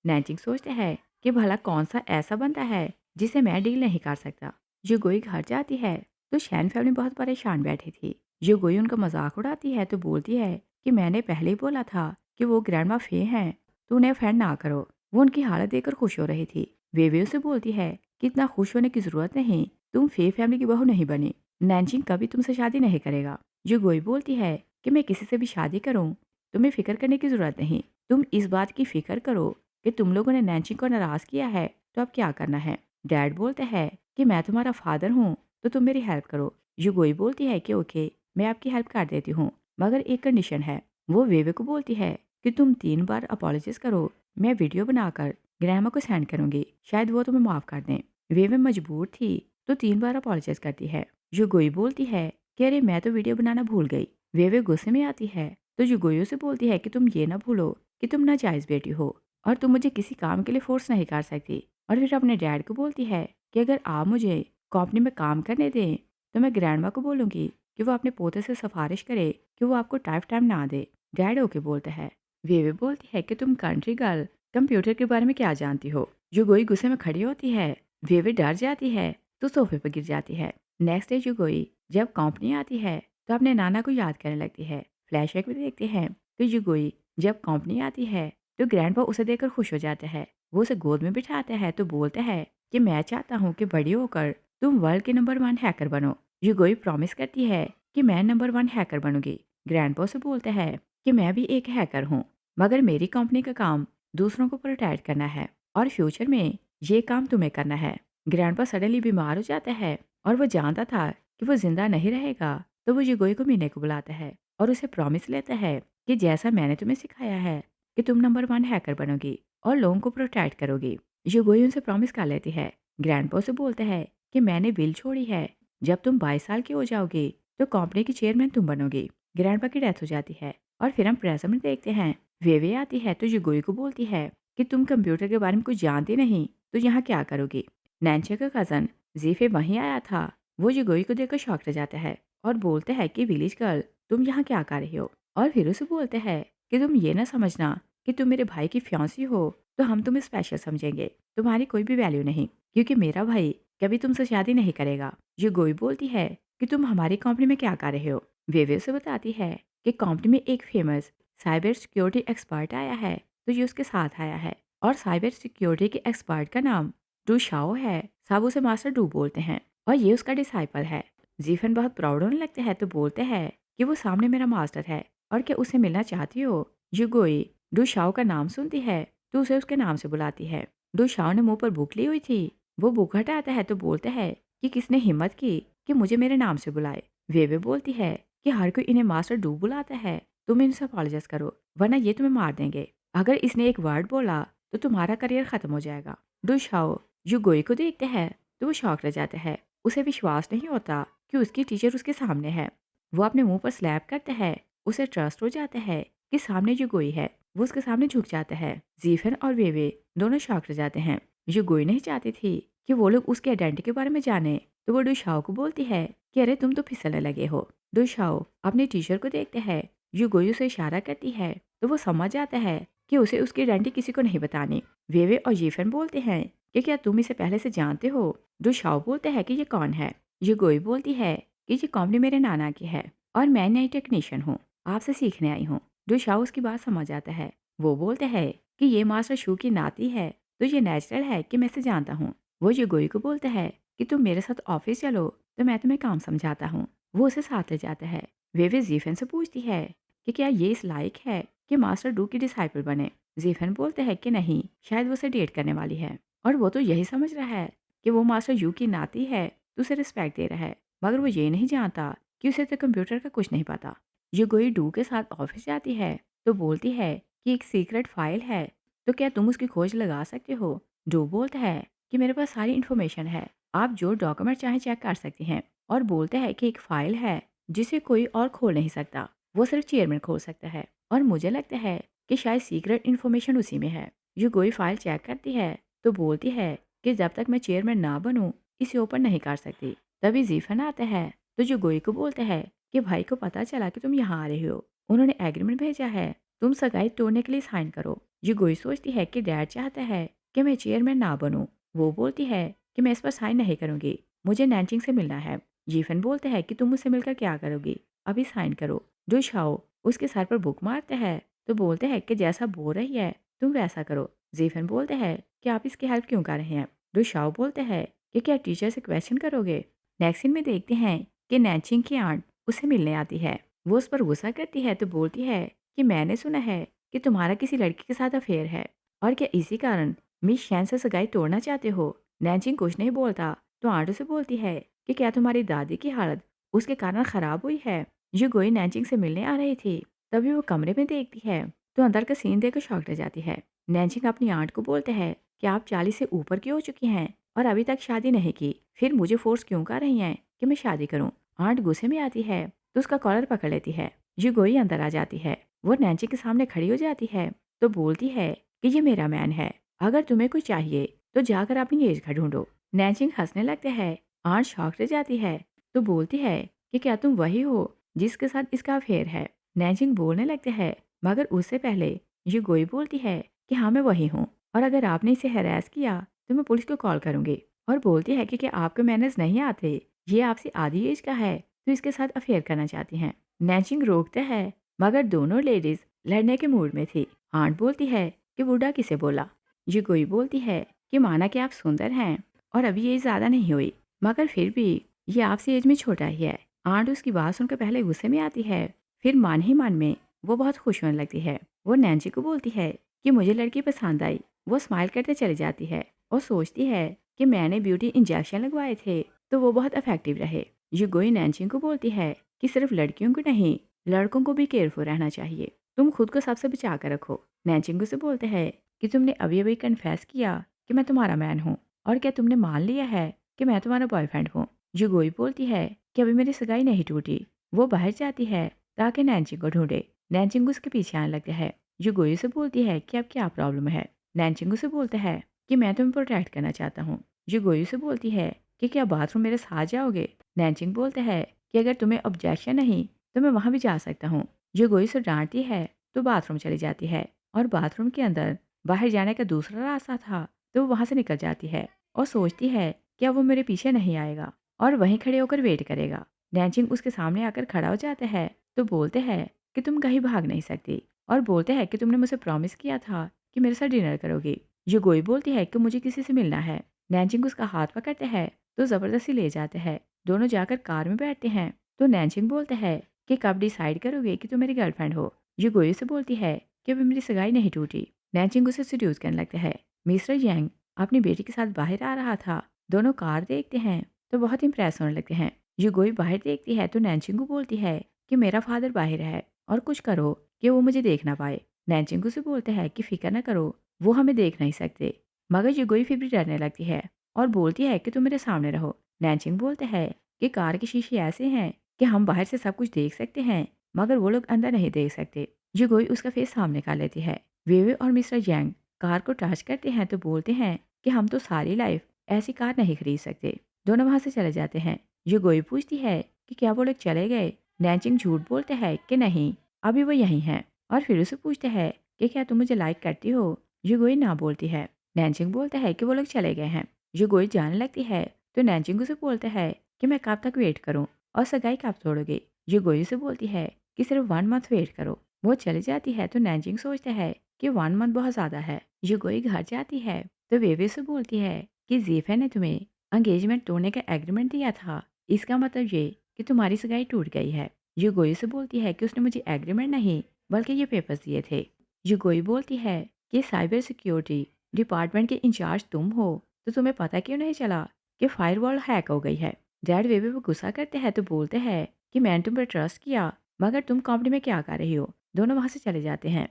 नैनजिंग सोचता है कि भला कौन सा ऐसा बंदा है जिसे मैं डील नहीं कर सकता। युगोई घर जाती है तो शैन फैमिली बहुत परेशान बैठी थी। युगोई उनका मजाक उड़ाती है तो बोलती है कि मैंने पहले ही बोला था कि वो ग्रैंडमा फे हैं, तो उन्हें ऑफेंड ना करो। वो उनकी हालत देखकर खुश हो रही थी। वे उसे बोलती है कि इतना खुश होने की जरूरत नहीं, तुम फे फैमिली की बहू नहीं बनी। नैनजिंग कभी तुमसे शादी नहीं करेगा। युगोई बोलती है कि मैं किसी से भी शादी करूं, तुम्हें फिक्र करने की जरूरत नहीं। तुम इस बात की फिक्र करो कि तुम लोगों ने नैन्सी को नाराज किया है, तो अब क्या करना है। डैड बोलते हैं कि मैं तुम्हारा फादर हूँ, तो तुम मेरी हेल्प करो। युगोई बोलती है कि ओके, मैं आपकी हेल्प कर देती हूँ, मगर एक कंडीशन है। वो वेवे को बोलती है कि तुम 3 बार अपोलोजिस करो, मैं वीडियो बनाकर ग्रैमा को सेंड करूंगी, शायद वो तुम्हें माफ कर दें। वेवे मजबूर थी तो 3 बार अपोलोजाइज करती है। युगोई बोलती है कि अरे मैं तो वीडियो बनाना भूल गई। वेवे गुस्से में आती है तो युगोई से बोलती है कि तुम ये ना भूलो कि तुम नाजायज़ बेटी हो और तुम मुझे किसी काम के लिए फोर्स नहीं कर सकती। और फिर अपने डैड को बोलती है कि अगर आप मुझे कंपनी में काम करने दें तो मैं ग्रैंडमा को बोलूँगी कि वो अपने पोते से सिफारिश करे कि वो आपको टाइम टाइम ना दे। डैड ओके बोलता है। वेवे बोलती है कि तुम कंट्री गर्ल कंप्यूटर के बारे में क्या जानती हो। युगोई गुस्से में खड़ी होती है। वेवे डर जाती है तो सोफे पर गिर जाती है। नेक्स्ट डे युगोई जब कंपनी आती है तो अपने नाना को याद करने लगती है। फ्लैशबैक में देखते हैं तो युगोई जब कंपनी आती है तो ग्रैंडपा उसे देखकर खुश हो जाता है। वो उसे गोद में बिठाता है तो बोलता है कि मैं चाहता हूँ कि बड़ी होकर तुम वर्ल्ड के नंबर 1 हैकर बनो। युगोई प्रॉमिस करती है कि मैं नंबर 1 हैकर बनूंगी। ग्रैंडपा से बोलता है कि मैं भी एक हैकर हूँ, मगर मेरी कंपनी का काम दूसरों को प्रोटेक्ट करना है और फ्यूचर में ये काम तुम्हें करना है। ग्रैंडपा सडनली बीमार हो जाता है और वो जानता था कि वो जिंदा नहीं रहेगा, तो वो युगोई को मिलने को बुलाता है और उसे प्रॉमिस लेता है कि जैसा मैंने तुम्हें सिखाया है कि तुम नंबर 1 हैकर बनोगी और लोगों को प्रोटेक्ट करोगी। युगोई उनसे प्रॉमिस कर लेती है। ग्रैंडपा से बोलता है कि मैंने विल छोड़ी है, जब तुम 22 साल की हो जाओगी तो कंपनी की चेयरमैन तुम बनोगी। ग्रैंडपा की डेथ हो जाती है और फिर हम प्रेजेंट में देखते हैं। वेवे आती है तो युगोई को बोलती है कि तुम कंप्यूटर के बारे में कुछ जानती नहीं, तो यहाँ क्या करोगी। नैन्सी का कजन जीफे वहीं आया था। वो युगोई को देखकर शॉक रह जाता है और बोलता है कि विलेज गर्ल तुम यहाँ क्या कर रही हो। और फिर उसे बोलते हैं कि तुम ये ना समझना कि तुम मेरे भाई की फियांसी हो तो हम तुम्हें स्पेशल समझेंगे, तुम्हारी कोई भी वैल्यू नहीं, क्योंकि मेरा भाई कभी तुमसे शादी नहीं करेगा। युगोई बोलती है कि तुम हमारी कंपनी में क्या कर रहे हो। वेवे उसे बताती है कि कंपनी में एक फेमस साइबर सिक्योरिटी एक्सपर्ट आया है, तो ये उसके साथ आया है और साइबर सिक्योरिटी के एक्सपर्ट का नाम डू शाओ है। सब उसे मास्टर डू बोलते हैं और ये उसका डिसाइपल है। जीफन बहुत प्राउड होने लगते हैं तो बोलते हैं कि वो सामने मेरा मास्टर है और क्या उसे मिलना चाहती हो। युगोई डू शाओ का नाम सुनती है तो उसे उसके नाम से बुलाती है। डू शाओ ने मुंह पर बुक ली हुई थी। वो बुक हटाता है तो बोलता है कि किसने हिम्मत की कि मुझे मेरे नाम से बुलाए। वे बोलती है कि हर कोई इन्हें मास्टर डू बुलाता है, तुम इनसे अपॉलोजाइज करो वरना ये तुम्हें मार देंगे। अगर इसने एक वर्ड बोला तो तुम्हारा करियर खत्म हो जाएगा। डू शाओ युगोई को देखते हैं तो वो शौक रह जाता है। उसे विश्वास नहीं होता कि उसकी टीचर उसके सामने है। वो अपने मुंह पर स्लैप करता है। उसे ट्रस्ट हो जाता है कि सामने युगोई है। वो उसके सामने झुक जाता है। जीफन और वेवे दोनों शौक रह जाते हैं। युगोई नहीं चाहती थी कि वो लोग उसके आइडेंटिटी के बारे में जाने, तो वो डुशाओ को बोलती है कि अरे तुम तो फिसलने लगे हो। डुशाओ अपने टीचर को देखते हैं। युगोई उसे इशारा करती है तो वो समझ जाता है कि उसे उसकी आइडेंटिटी किसी को नहीं बतानी। वेवे और जीफन बोलते हैं कि क्या तुम इसे पहले से जानते हो। डुशाओ बोलते हैं कि ये कौन है। युगोई बोलती है कि ये कंपनी मेरे नाना की है और मैं नई टेक्नीशियन हूँ, आपसे सीखने आई हूँ। डुशाओ उसकी बात समझ आता है। वो बोलते हैं कि ये मास्टर शू की नाती है, तो ये नेचुरल है कि मैं इसे जानता हूँ। वो युगोई को बोलता है कि तुम मेरे साथ ऑफिस चलो तो मैं तुम्हें काम समझाता हूँ। वो उसे साथ ले जाता है। वेवे जीफन से पूछती है कि क्या ये इस लायक है कि मास्टर डू की डिसाइपल बने। जीफन बोलते हैं कि नहीं, शायद वो उसे डेट करने वाली है और वो तो यही समझ रहा है कि वो मास्टर यू की नाती है तो उसे रिस्पेक्ट दे रहा है, मगर वो ये नहीं जानता कि उसे तो कंप्यूटर का कुछ नहीं पता। युगोई डू के साथ ऑफिस जाती है तो बोलती है कि एक सीक्रेट फाइल है, तो क्या तुम उसकी खोज लगा सकते हो। डू बोलता है कि मेरे पास सारी इन्फॉर्मेशन है, आप जो डॉक्यूमेंट चाहें चेक कर सकते हैं। और बोलते हैं कि एक फाइल है जिसे कोई और खोल नहीं सकता, वो सिर्फ चेयरमैन खोल सकता है और मुझे लगता है कि शायद सीक्रेट इन्फॉर्मेशन उसी में है। युगोई फाइल चेक करती है तो बोलती है कि जब तक मैं चेयरमैन ना बनूं इसे ओपन नहीं कर सकती। तभी जीफन आता है तो युगोई को बोलता है कि भाई को पता चला कि तुम यहाँ आ रहे हो, उन्होंने एग्रीमेंट भेजा है, तुम सगाई तोड़ने के लिए साइन करो। युगोई सोचती है कि डैड चाहता है कि मैं चेयरमैन ना बनूं। वो बोलती है कि मैं इस पर साइन नहीं करूंगी, मुझे नैनचिंग से मिलना है। जीफन बोलते हैं कि तुम मुझसे मिलकर क्या करोगी, अभी साइन करो। दुशाओ उसके सर पर बुक मारते हैं तो बोलते हैं कि जैसा बोल रही है तुम वैसा करो। जीफन बोलते हैं कि आप इसकी हेल्प क्यों कर रहे हैं। दुशाओ बोलते हैं कि क्या टीचर से क्वेश्चन करोगे। नेक्स्ट सीन में देखते हैं कि नैनचिंग की आंट उसे मिलने आती है। वो उस पर गुस्सा करती है तो बोलती है कि मैंने सुना है कि तुम्हारा किसी लड़की के साथ अफेयर है और क्या इसी कारण मिस शैन से सगाई तोड़ना चाहते हो। नैनचिंग कुछ नहीं बोलता तो आंट उसे बोलती है कि क्या तुम्हारी दादी की हालत उसके कारण खराब हुई है। युगोई नैनचिंग से मिलने आ रही थी, तभी वो कमरे में देखती है तो अंदर का सीन देखकर शॉक रह जाती है। नैनचिंग अपनी आंट को बोलते हैं कि आप 40 से ऊपर की हो चुकी हैं और अभी तक शादी नहीं की, फिर मुझे फोर्स क्यों कर रही हैं कि मैं शादी करूं। आंट गुस्से में आती है तो उसका कॉलर पकड़ लेती है। युगोई अंदर आ जाती है, वो नैनचिंग के सामने खड़ी हो जाती है तो बोलती है कि ये मेरा मैन है, अगर तुम्हें कुछ चाहिए तो जाकर अपनी एज का ढूंढो। नैनचिंग हंसने लगते हैं। आंट शॉक रह जाती है तो बोलती है कि क्या तुम वही हो जिसके साथ इसका अफेयर है। नैनचिंग बोलने लगते हैं मगर उससे पहले ये गोई बोलती है कि हाँ मैं वही हूँ और अगर आपने इसे हैरेस किया तो मैं पुलिस को कॉल करूंगी। और बोलती है कि क्या आपके मैनर्स नहीं आते, ये आपसे आधी एज का है तो इसके साथ अफेयर करना चाहती हैं। नैनचिंग रोकते हैं मगर दोनों लेडीज लड़ने के मूड में थी। आंट बोलती है कि बूढ़ा किसे बोला। ये गोई बोलती है कि माना कि आप सुंदर हैं और अभी ये ज्यादा नहीं हुई मगर फिर भी ये आपसे एज में छोटा ही है। आंट उसकी बात सुनकर पहले गुस्से में आती है, फिर मान ही मान में वो बहुत खुश होने लगती है। वो नैन्सी को बोलती है कि मुझे लड़की पसंद आई। वो स्माइल करते चली जाती है और सोचती है कि मैंने ब्यूटी इंजेक्शन लगवाए थे तो वो बहुत इफेक्टिव रहे। युगोई नैन्सी को बोलती है कि सिर्फ लड़कियों को नहीं, लड़कों को भी केयरफुल रहना चाहिए, तुम खुद को सबसे बचा कर रखो। नैन्सी से बोलते हैं कि तुमने अभी अभी कन्फेस किया कि मैं तुम्हारा मैन हूँ और क्या तुमने मान लिया है कि मैं तुम्हारा बॉयफ्रेंड हूँ। युगोई बोलती है कि अभी मेरी सगाई नहीं टूटी। वो बाहर जाती है ताकि नैन्सी को ढूंढे। नैन्सी उसके पीछे आने लगता है। युगोई से बोलती है कि अब क्या प्रॉब्लम है। नैन्सी से बोलता है कि मैं तुम्हें प्रोटेक्ट करना चाहता हूँ। युगोई से बोलती है कि क्या बाथरूम मेरे साथ जाओगे। नैन्सी बोलते हैं कि अगर तुम्हें ऑब्जेक्शन नहीं तो मैं वहाँ भी जा सकता हूँ। युगोई से डांटती है तो बाथरूम चली जाती है और बाथरूम के अंदर बाहर जाने का दूसरा रास्ता था तो वो वहाँ से निकल जाती है और सोचती है क्या वो मेरे पीछे नहीं आएगा और वहीं खड़े होकर वेट करेगा। नैनचिंग उसके सामने आकर खड़ा हो जाता है तो बोलते हैं कि तुम कहीं भाग नहीं सकती और बोलते हैं कि तुमने मुझे प्रॉमिस किया था कि मेरे साथ डिनर करोगी। युगोई बोलती है कि मुझे किसी से मिलना है। नैनचिंग उसका हाथ पकड़ते हैं तो जबरदस्ती ले जाते हैं। दोनों जाकर कार में बैठते हैं तो नैनचिंग बोलते हैं कि कब डिसाइड करोगे कि तुम मेरी गर्लफ्रेंड हो। युगोई से बोलती है कि अभी मेरी सगाई नहीं टूटी। नैनचिंग उसे सीड्यूस करने लगते हैं। मिस्टर यांग अपनी बेटी के साथ बाहर आ रहा था। दोनों कार देखते हैं तो बहुत इंप्रेस होने लगते हैं। युगोई बाहर देखती है तो नैनचिंग को बोलती है कि मेरा फादर बाहर है और कुछ करो कि वो मुझे देख ना पाए। नैनचिंग से बोलते हैं कि फिक्र ना करो, वो हमें देख नहीं सकते। मगर युगोई फिर भी डरने लगती है और बोलती है कि तुम मेरे सामने रहो। नैनचिंग बोलते हैं कि कार के शीशे ऐसे हैं कि हम बाहर से सब कुछ देख सकते हैं मगर वो लोग अंदर नहीं देख सकते। युगोई उसका फेस सामने कर लेती है। वेवे और मिस्टर जैंग कार को टच करते हैं तो बोलते हैं कि हम तो सारी लाइफ ऐसी कार नहीं खरीद सकते। दोनों वहां से चले जाते हैं। युगोई पूछती है कि क्या वो लोग चले गए। नैनचिंग झूठ बोलते हैं कि नहीं, अभी वो यहीं हैं और फिर उसे पूछते हैं कि क्या तुम मुझे लाइक करती हो। युगोई ना बोलती है। नैनचिंग बोलते हैं कि वो लोग चले गए हैं। युगोई जाने लगती है तो नैनचिंग उसे बोलते हैं कि मैं कब तक वेट करूं और सगाई कब तोड़ोगे। युगोई से बोलती है कि सिर्फ 1 मंथ वेट करो। वो चली जाती है तो नैनचिंग सोचते हैं कि 1 मंथ बहुत ज्यादा है। युगोई घर जाती है तो वेवे से बोलती है कि जीफे ने तुम्हें एंगेजमेंट तोड़ने का एग्रीमेंट दिया था, इसका मतलब ये कि तुम्हारी सगाई टूट गई है। युगोई से बोलती है कि उसने मुझे एग्रीमेंट नहीं बल्कि ये पेपर्स दिए थे। युगोई बोलती है कि साइबर सिक्योरिटी डिपार्टमेंट के इंचार्ज तुम हो तो तुम्हें पता क्यों नहीं चला कि फायरवॉल हैक हो गई है। डैड वेवे को गुस्सा करते हैं तो बोलते हैं कि मैंने तुम पर ट्रस्ट किया मगर तुम कंपनी में क्या कर रही हो। दोनों वहां से चले जाते हैं।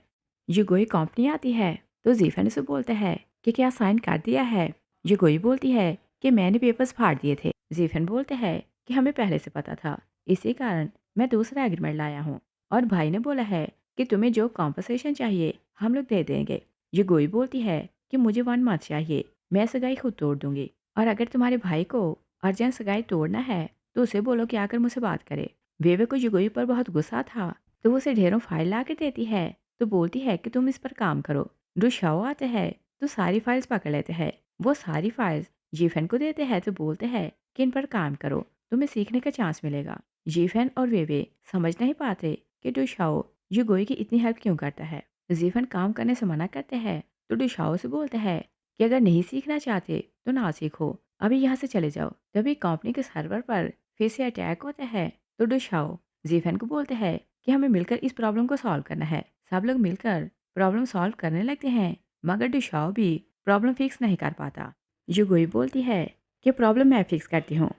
युगोई कंपनी आती है तो जीफन से बोलते हैं कि क्या साइन कर दिया है। युगोई बोलती है कि मैंने पेपर्स फाड़ दिए थे। जीफन बोलते हैं कि हमें पहले से पता था, इसी कारण मैं दूसरा एग्रीमेंट लाया हूँ और भाई ने बोला है कि तुम्हें जो कॉम्पनसेशन चाहिए हम लोग दे देंगे। युगोई बोलती है कि मुझे 1 मंथ चाहिए, मैं सगाई खुद तोड़ दूंगी और अगर तुम्हारे भाई को अर्जेंट सगाई तोड़ना है तो उसे बोलो कि आकर मुझसे बात करे। वेवे को युगोई पर बहुत गुस्सा था तो वो उसे ढेरों फाइल ला के देती है तो बोलती है कि तुम इस पर काम करो। डुशाओ आते हैं तो सारी फाइल्स पकड़ लेते हैं। वो सारी फाइल्स जीफेन को देते हैं तो बोलते हैं कि इन पर काम करो, तुम्हें सीखने का चांस मिलेगा। जीफेन और वेवे समझ नहीं पाते कि डुशाओ युगोई की इतनी हेल्प क्यों करता है। जीफेन काम करने से मना करते हैं तो डुशाओ से बोलते हैं कि अगर नहीं सीखना चाहते तो ना सीखो, अभी यहाँ से चले जाओ। तभी कंपनी के सर्वर पर फिर से अटैक होता है तो डुशाओ जीफेन को बोलते हैं कि हमें मिलकर इस प्रॉब्लम को सॉल्व करना है। सब लोग मिलकर प्रॉब्लम सॉल्व करने लगते हैं, मगर डुशाओ भी प्रॉब्लम फिक्स नहीं कर पाता। युगोई बोलती है कि प्रॉब्लम मैं फिक्स करती हूँ।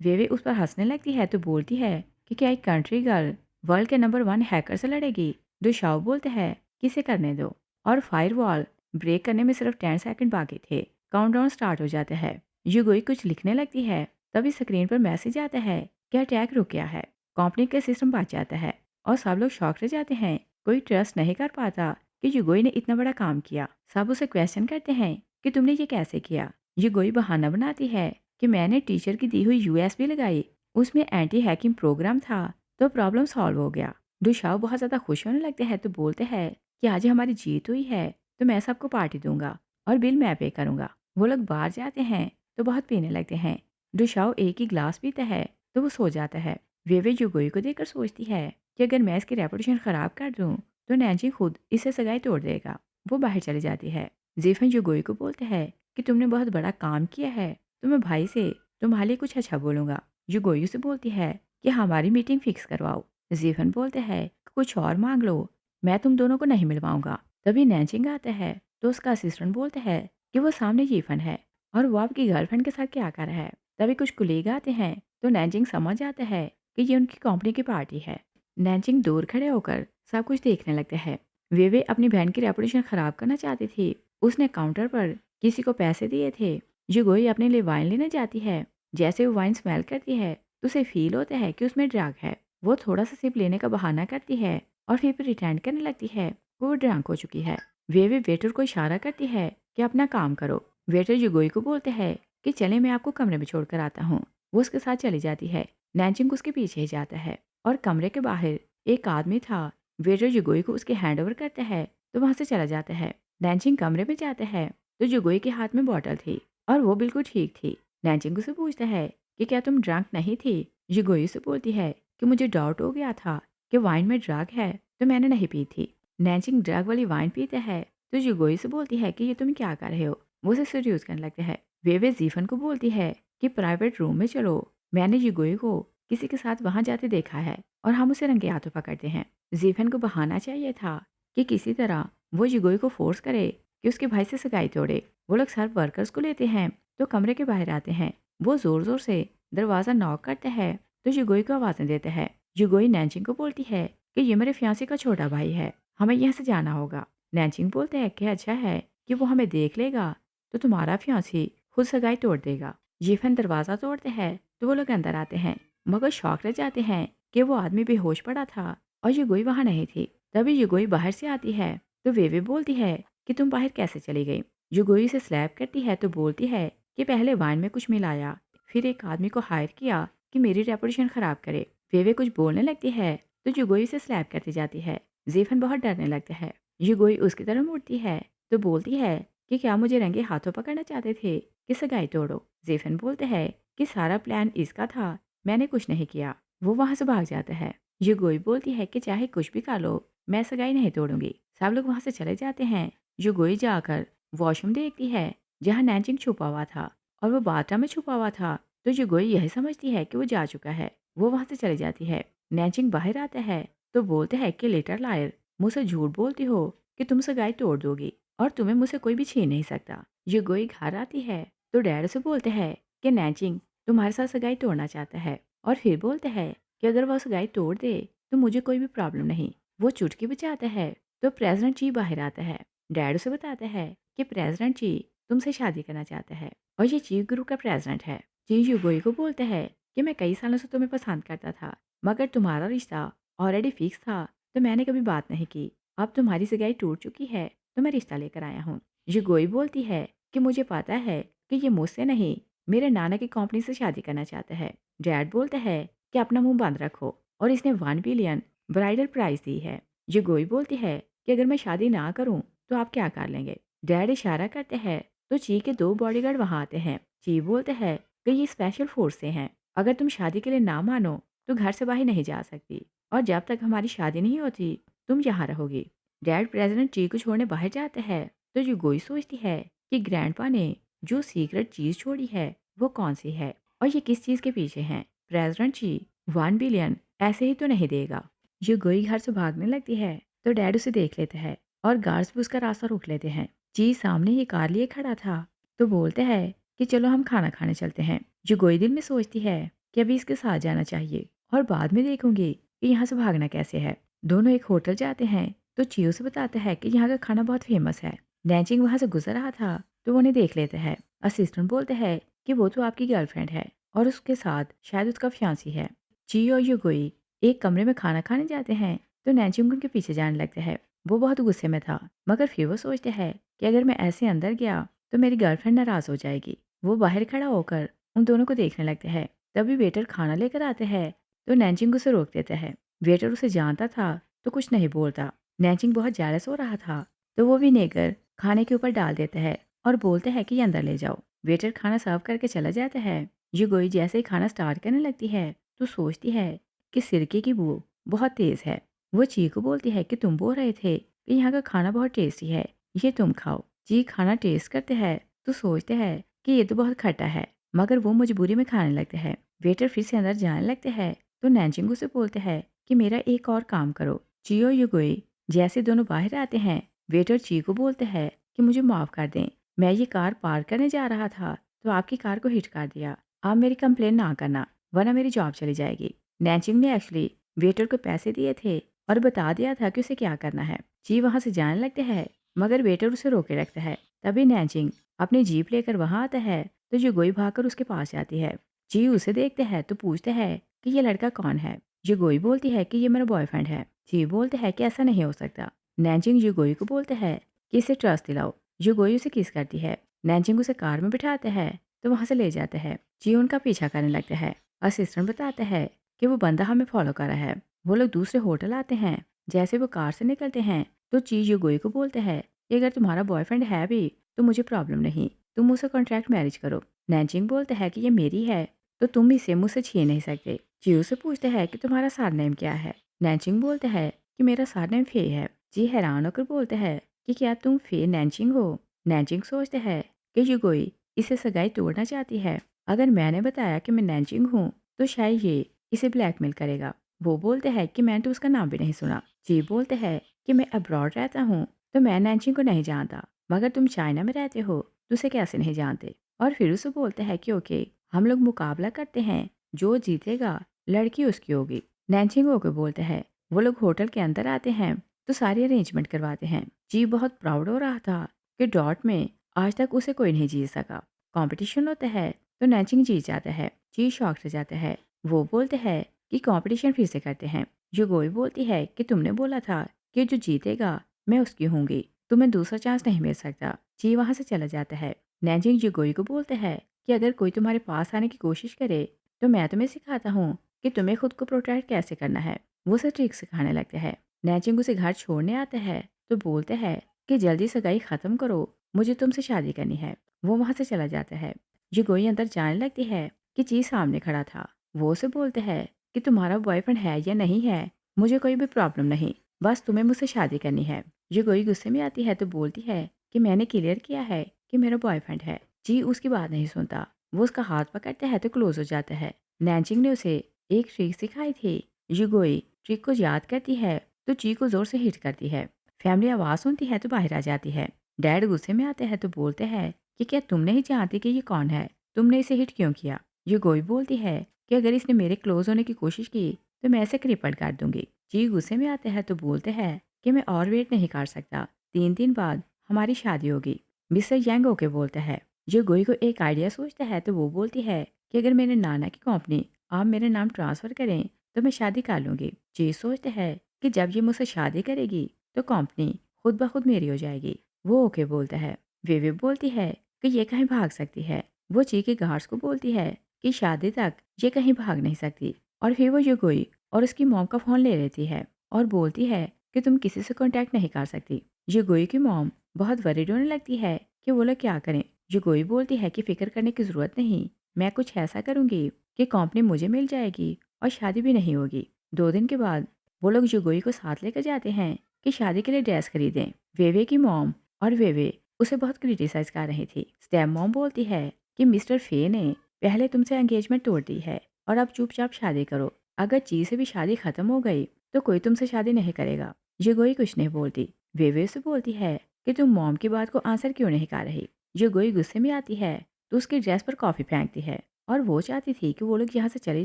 वेवे उस पर हंसने लगती है तो बोलती है कि क्या एक कंट्री गर्ल वर्ल्ड के नंबर 1 हैकर से लड़ेगी। डुशाओ बोलते हैं कि इसे करने दो, और फायरवॉल ब्रेक करने में सिर्फ 10 सेकंड बाकी थे। काउंटडाउन स्टार्ट हो जाता है। युगोई कुछ लिखने लगती है, तभी स्क्रीन पर मैसेज आता है कि अटैक रुक गया है। कंपनी का सिस्टम बच जाता है और सब लोग शॉक रह जाते हैं। कोई ट्रस्ट नहीं कर पाता कि युगोई ने इतना बड़ा काम किया। सब उसे क्वेश्चन करते हैं कि तुमने ये कैसे किया। युगोई बहाना बनाती है कि मैंने टीचर की दी हुई यूएसबी लगाई, उसमें एंटी हैकिंग प्रोग्राम था, तो प्रॉब्लम सॉल्व हो गया। दुशाओ बहुत ज़्यादा खुश होने लगते हैं तो बोलते हैं कि आज हमारी जीत हुई है, तो मैं सबको पार्टी दूंगा और बिल मैं पे करूंगा। वो लोग बाहर जाते हैं तो बहुत पीने लगते हैं। दुशाओ एक ही ग्लास पीता है तो वो सो जाता है। वेवे युगोई को देखकर सोचती है कि अगर मैं इसकी रेपुटेशन खराब कर दूं तो नैंजी खुद इसे सगाई तोड़ देगा। वो बाहर चली जाती है। जीफन युगोई को बोलते हैं कि तुमने बहुत बड़ा काम किया है, तो मैं भाई से तुम्हारे लिए कुछ अच्छा बोलूंगा। युगोई से बोलती है कि हमारी मीटिंग फिक्स करवाओ। जीफन बोलते हैं कि कुछ और मांग लो, मैं तुम दोनों को नहीं मिलवाऊंगा। तभी नैंजिंग आता है तो उसका असिस्टेंट बोलता है कि वो सामने जीफन है और वो आपकी गर्लफ्रेंड के साथ क्या कर रहा है। तभी कुछ कुलीग आते हैं तो नैंजिंग समझ आता है कि ये उनकी कंपनी की पार्टी है। नैंजिंग दूर खड़े होकर सब कुछ देखने लगते हैं। वे अपनी बहन की रेपुटेशन खराब करना चाहती थी। उसने काउंटर पर किसी को पैसे दिए थे। युगोई अपने लिए वाइन लेने जाती है। जैसे वो वाइन स्मेल करती है तो उसे फील होता है कि उसमें ड्रग है। वो थोड़ा सा सिप लेने का बहाना करती है और फिर रिटर्न करने लगती है कि वो ड्रंक हो चुकी है। वे वेटर को इशारा करती है कि अपना काम करो। वेटर युगोई को बोलते हैं कि चले मैं आपको कमरे में छोड़कर आता हूँ। वो उसके साथ चली जाती है। नैंजिंग उसके पीछे ही जाता है और कमरे के बाहर एक आदमी था। वेटर युगोई को उसके हैंड ओवर करता है तो वहां से चला जाता है। नैंजिंग कमरे में जाता है तो युगोई के हाथ में बॉटल थी और वो बिल्कुल ठीक थी। नैंजिंग उसे पूछता है कि क्या तुम ड्रंक नहीं थी। युगोई से बोलती है कि मुझे डाउट हो गया था कि वाइन में ड्रग है, तो मैंने नहीं पी थी। नैंजिंग ड्रग वाली वाइन पीता है तो युगोई से बोलती है कि ये तुम क्या कर रहे हो। वो उसे सीरियस करने लगते हैं। वे जीफन को बोलती है कि प्राइवेट रूम में चलो, मैंने युगोई को किसी के साथ वहां जाते देखा है और हम उसे रंगे हाथों पकड़ते हैं। जीफन को बहाना चाहिए था कि किसी तरह वो युगोई को फोर्स करे कि उसके भाई से सगाई तोड़े। वो लोग सर्व वर्कर्स को लेते हैं तो कमरे के बाहर आते हैं। वो जोर जोर से दरवाजा नॉक करता है तो युगोई को आवाजें देता है। युगोई नैंजिंग को बोलती है कि ये मेरे फियांसे का छोटा भाई है, हमें यहाँ से जाना होगा। नैंजिंग बोलते हैं कि अच्छा है कि वो हमें देख लेगा तो तुम्हारा फियांसी खुद सगाई तोड़ देगा। जीफन दरवाजा तोड़ते हैं तो वो लोग अंदर आते हैं, मगर शौक रह जाते हैं कि वो आदमी बेहोश पड़ा था और युगोई वहां नहीं थी। तभी युगोई बाहर से आती है तो वेवे बोलती है कि तुम बाहर कैसे चली गई। युगोई से स्लैप करती है तो बोलती है कि पहले वाइन में कुछ मिलाया, फिर एक आदमी को हायर किया कि मेरी रेपुटेशन खराब करे। वेवे कुछ बोलने लगती है तो युगोई से स्लैप करती जाती है। जीफन बहुत डरने लगता है। युगोई उसकी तरफ मुड़ती है तो बोलती है कि क्या मुझे रंगे हाथों पकड़ना चाहते थे कि सगाई तोड़ो। जेफन बोलते हैं कि सारा प्लान इसका था, मैंने कुछ नहीं किया। वो वहां से भाग जाता है। युगोई बोलती है कि चाहे कुछ भी कर लो, मैं सगाई नहीं तोड़ूंगी। सब लोग वहां से चले जाते हैं। युगोई जाकर वॉशरूम देखती है जहाँ नैंजिंग छुपा हुआ था और वो बाथटब में छुपा हुआ था। तो युगोई यही समझती है कि वो जा चुका है। वो वहां से चली जाती है। नैंजिंग बाहर आता है तो बोलते हैं कि लेटर लायर, मुझसे झूठ बोलती हो कि तुम सगाई तोड़ दोगी और तुम्हें मुझसे कोई भी छीन नहीं सकता। युगोई घर आती है तो डैड से बोलते हैं कि नैंजिंग तुम्हारे साथ सगाई तोड़ना चाहता है, और फिर बोलते हैं कि अगर वो सगाई तोड़ दे तो मुझे कोई भी प्रॉब्लम नहीं। वो चुटकी बजाता है तो प्रेसिडेंट जी बाहर आता है। डैड उसे बताता है कि प्रेसिडेंट जी तुमसे शादी करना चाहता है और ये चीफ ग्रुप का प्रेसिडेंट है। जी युगोई को बोलते हैं कि मैं कई सालों से तुम्हें पसंद करता था, मगर तुम्हारा रिश्ता ऑलरेडी फिक्स था तो मैंने कभी बात नहीं की। अब तुम्हारी सगाई टूट चुकी है तो मैं रिश्ता लेकर आया हूँ। युगोई बोलती है कि मुझे पता है कि ये मुझसे नहीं, मेरे नाना की कंपनी से शादी करना चाहता है। डैड बोलते हैं कि अपना मुंह बंद रखो और इसने 1 बिलियन ब्राइडल प्राइज दी है। युगोई बोलती है कि अगर मैं शादी ना करूं तो आप क्या कर लेंगे? डैड इशारा करते हैं तो ची के 2 बॉडीगार्ड वहाँ आते हैं। ची बोलते हैं कि ये स्पेशल फोर्स से हैं। अगर तुम शादी के लिए ना मानो तो घर से बाहर नहीं जा सकती और जब तक हमारी शादी नहीं होती तुम यहाँ रहोगी। डैड प्रेज़िडेंट ची को छोड़ने बाहर जाते हैं तो युगोई सोचती है कि ग्रैंडपा ने जो सीक्रेट चीज़ छोड़ी है वो कौन-सी है और ये किस चीज़ के पीछे हैं। प्रेज़िडेंट ची 1 बिलियन ऐसे ही तो नहीं देगा। युगोई घर से भागने लगती है तो डैड उसे देख लेते हैं और गार्ड्स भी उसका रास्ता रोक लेते हैं। जी सामने ही कार लिए खड़ा था तो बोलते हैं कि चलो हम खाना खाने चलते हैं। युगोई दिल में सोचती है कि अभी इसके साथ जाना चाहिए और बाद में देखूंगी कि यहाँ से भागना कैसे है। दोनों एक होटल जाते हैं तो चियो से बताता है कि यहाँ का खाना बहुत फेमस है। नैनजिंग वहाँ से गुजर रहा था तो वो उन्हें देख लेते हैं। असिस्टेंट बोलते हैं कि वो तो आपकी गर्लफ्रेंड है और उसके साथ शायद उसका फियांसी है। चियो और युगोई एक कमरे में खाना खाने जाते हैं तो नैनजिंग उनके पीछे जाने लगते हैं। वो बहुत गुस्से में था मगर फिर वो सोचते हैं कि अगर मैं ऐसे अंदर गया तो मेरी गर्लफ्रेंड नाराज हो जाएगी। वो बाहर खड़ा होकर उन दोनों को देखने लगते हैं। तभी वेटर खाना लेकर आते हैं तो नैनजिंग उसे रोक देते हैं। वेटर उसे जानता था तो कुछ नहीं बोलता। नैनजिंग बहुत जेलस हो रहा था तो वो विनेगर खाने के ऊपर डाल देते हैं और बोलते हैं कि ये अंदर ले जाओ। वेटर खाना सर्व करके चला जाता है। युगोई जैसे ही खाना स्टार्ट करने लगती है तो सोचती है कि सिरके की बू बहुत तेज है। वो ची को बोलती है कि तुम बोल रहे थे कि यहाँ का खाना बहुत टेस्टी है, ये तुम खाओ। ची खाना टेस्ट करते हैं तो सोचते हैं कि ये तो बहुत खट्टा है मगर वो मजबूरी में खाने लगते हैं। वेटर फिर से अंदर जाने लगते हैं तो नैनजिंग से बोलते हैं कि मेरा एक और काम करो। ची और युगोई जैसे दोनों बाहर आते हैं वेटर ची को बोलते हैं कि मुझे माफ़ कर दें, मैं ये कार पार्क करने जा रहा था तो आपकी कार को हिट कर दिया। आप मेरी कंप्लेन ना करना वरना मेरी जॉब चली जाएगी। नैनजिंग ने एक्चुअली वेटर को पैसे दिए थे और बता दिया था कि उसे क्या करना है। ची वहाँ से जाने लगते हैं मगर वेटर उसे रोके रखता है। तभी नैनजिंग अपनी जीप लेकर वहाँ आता है तो युगोई भागकर उसके पास जाती है। ची उसे देखते हैं तो पूछते हैं कि ये लड़का कौन है। युगोई बोलती है कि ये मेरा बॉयफ्रेंड है। ची बोलते हैं कि ऐसा नहीं हो सकता। नैनजिंग युगोई को बोलते हैं कि इसे ट्रस्ट दिलाओ। युगोई उसे किस करती है। नैनजिंग उसे कार में बिठाते हैं तो वहाँ से ले जाते हैं। ची उनका पीछा करने लगता है। असिस्टेंट बताता है कि वो बंदा हमें फॉलो कर रहा है। वो लोग दूसरे होटल आते हैं। जैसे वो कार से निकलते हैं तो ची युगोई को बोलते हैं कि अगर तुम्हारा बॉयफ्रेंड है भी तो मुझे प्रॉब्लम नहीं, तुम मुझसे कॉन्ट्रैक्ट मैरिज करो। नैनजिंग बोलते हैं कि ये मेरी है तो तुम इसे मुझसे छीन नहीं सकते। चियो से पूछते हैं कि तुम्हारा सरनेम क्या है। नैनजिंग बोलते हैं कि मेरा सरनेम फे है। जी हैरान होकर बोलते हैं कि क्या तुम फे नैनजिंग हो। नैनजिंग सोचते हैं कि युगोई इसे सगाई तोड़ना चाहती है। अगर मैंने बताया कि मैं नैनजिंग हूँ तो शायद ये इसे ब्लैकमेल करेगा। वो बोलते हैं कि मैंने तो उसका नाम भी नहीं सुना। जी बोलते हैं कि मैं अब्रॉड रहता हूँ तो मैं नैनजिंग को नहीं जानता मगर तुम चाइना में रहते हो तो उसे कैसे नहीं जानते। और फिर उसे बोलते हैं कि ओके हम लोग मुकाबला करते हैं, जो जीतेगा लड़की उसकी होगी। नैनजिंग होकर बोलते हैं। वो लोग होटल के अंदर आते हैं तो सारी अरेंजमेंट करवाते हैं। जी बहुत प्राउड हो रहा था कि डॉट में आज तक उसे कोई नहीं जीत सका। कंपटीशन होता है तो नैनजिंग जीत जाता है। जी शॉक से जाता है। वो बोलते हैं कि कंपटीशन फिर से करते हैं। युगोई बोलती है कि तुमने बोला था कि जो जीतेगा मैं उसकी होंगी, तुम्हें दूसरा चांस नहीं मिल सकता। जी वहाँ से चला जाता है। नैनजिंग युगोई को बोलते हैं कि अगर कोई तुम्हारे पास आने की कोशिश करे तो मैं तुम्हें सिखाता हूँ कि तुम्हें खुद को प्रोटेक्ट कैसे करना है। वो उसे ट्रिक सिखाने लगते हैं। नैनजिंग उसे घर छोड़ने आता है तो बोलते हैं कि जल्दी सगाई खत्म करो, मुझे तुमसे शादी करनी है। वो वहाँ से चला जाता है। युगोई अंदर जाने लगती है कि ची सामने खड़ा था। वो उसे बोलते हैं कि तुम्हारा बॉयफ्रेंड है या नहीं है, मुझे कोई भी प्रॉब्लम नहीं, बस तुम्हें मुझसे शादी करनी है। युगोई गुस्से में आती है तो बोलती है कि मैंने क्लियर किया है कि मेरा बॉयफ्रेंड है। जी उसकी बात नहीं सुनता। वो उसका हाथ पकड़ता है तो क्लोज हो जाता है। नैनजिंग ने उसे एक ट्रिक सिखाई थी। युगोई ट्रिक को याद करती है तो ची को जोर से हिट करती है। फैमिली आवाज सुनती है तो बाहर आ जाती है। डैड गुस्से में आते हैं तो बोलते हैं कि क्या तुम नहीं जानती कि ये कौन है, तुमने इसे हिट क्यों किया। युगोई बोलती है कि अगर इसने मेरे क्लोज होने की कोशिश की तो मैं इसे क्रिपल कर दूंगी। ची गुस्से में आते हैं तो बोलते हैं कि मैं और वेट नहीं कर सकता, 3 दिन बाद हमारी शादी होगी। मिस्टर यंग होके बोलता है। जो गोई को एक आइडिया सोचता है तो वो बोलती है कि अगर मेरे नाना की कंपनी आप मेरे नाम ट्रांसफ़र करें तो मैं शादी कर लूँगी। जी सोचते है कि जब ये मुझसे शादी करेगी तो कंपनी खुद ब खुद मेरी हो जाएगी। वो ओके बोलता है। विवे बोलती है कि ये कहीं भाग सकती है। वो ची के गार्ड्स को बोलती है कि शादी तक ये कहीं भाग नहीं सकती। और फिर वो युगोई और उसकी मॉम का फ़ोन ले लेती है और बोलती है कि तुम किसी से कॉन्टैक्ट नहीं कर सकती। युगोई की मॉम बहुत वरीड होने लगती है कि वो लोग क्या करें। जुगोई बोलती है कि फ़िक्र करने की ज़रूरत नहीं, मैं कुछ ऐसा करूँगी कि कंपनी मुझे मिल जाएगी और शादी भी नहीं होगी। 2 दिन के बाद वो लोग जुगोई को साथ लेकर जाते हैं कि शादी के लिए ड्रेस खरीदें। वेवे की मॉम और वेवे उसे बहुत क्रिटिसाइज़ कर रही थी। स्टेप मॉम बोलती है कि मिस्टर फे ने पहले तुमसे एंगेजमेंट तोड़ दी है और अब चुपचाप शादी करो। अगर ची से भी शादी खत्म हो गई तो कोई तुमसे शादी नहीं करेगा। जुगोई कुछ नहीं बोलती। वेवे से बोलती है कि तुम मॉम की बात को आंसर क्यों नहीं कर रही। जुगोई गुस्से में आती है तो उसकी ड्रेस पर कॉफ़ी फेंकती है और वो चाहती थी कि वो लोग यहाँ से चले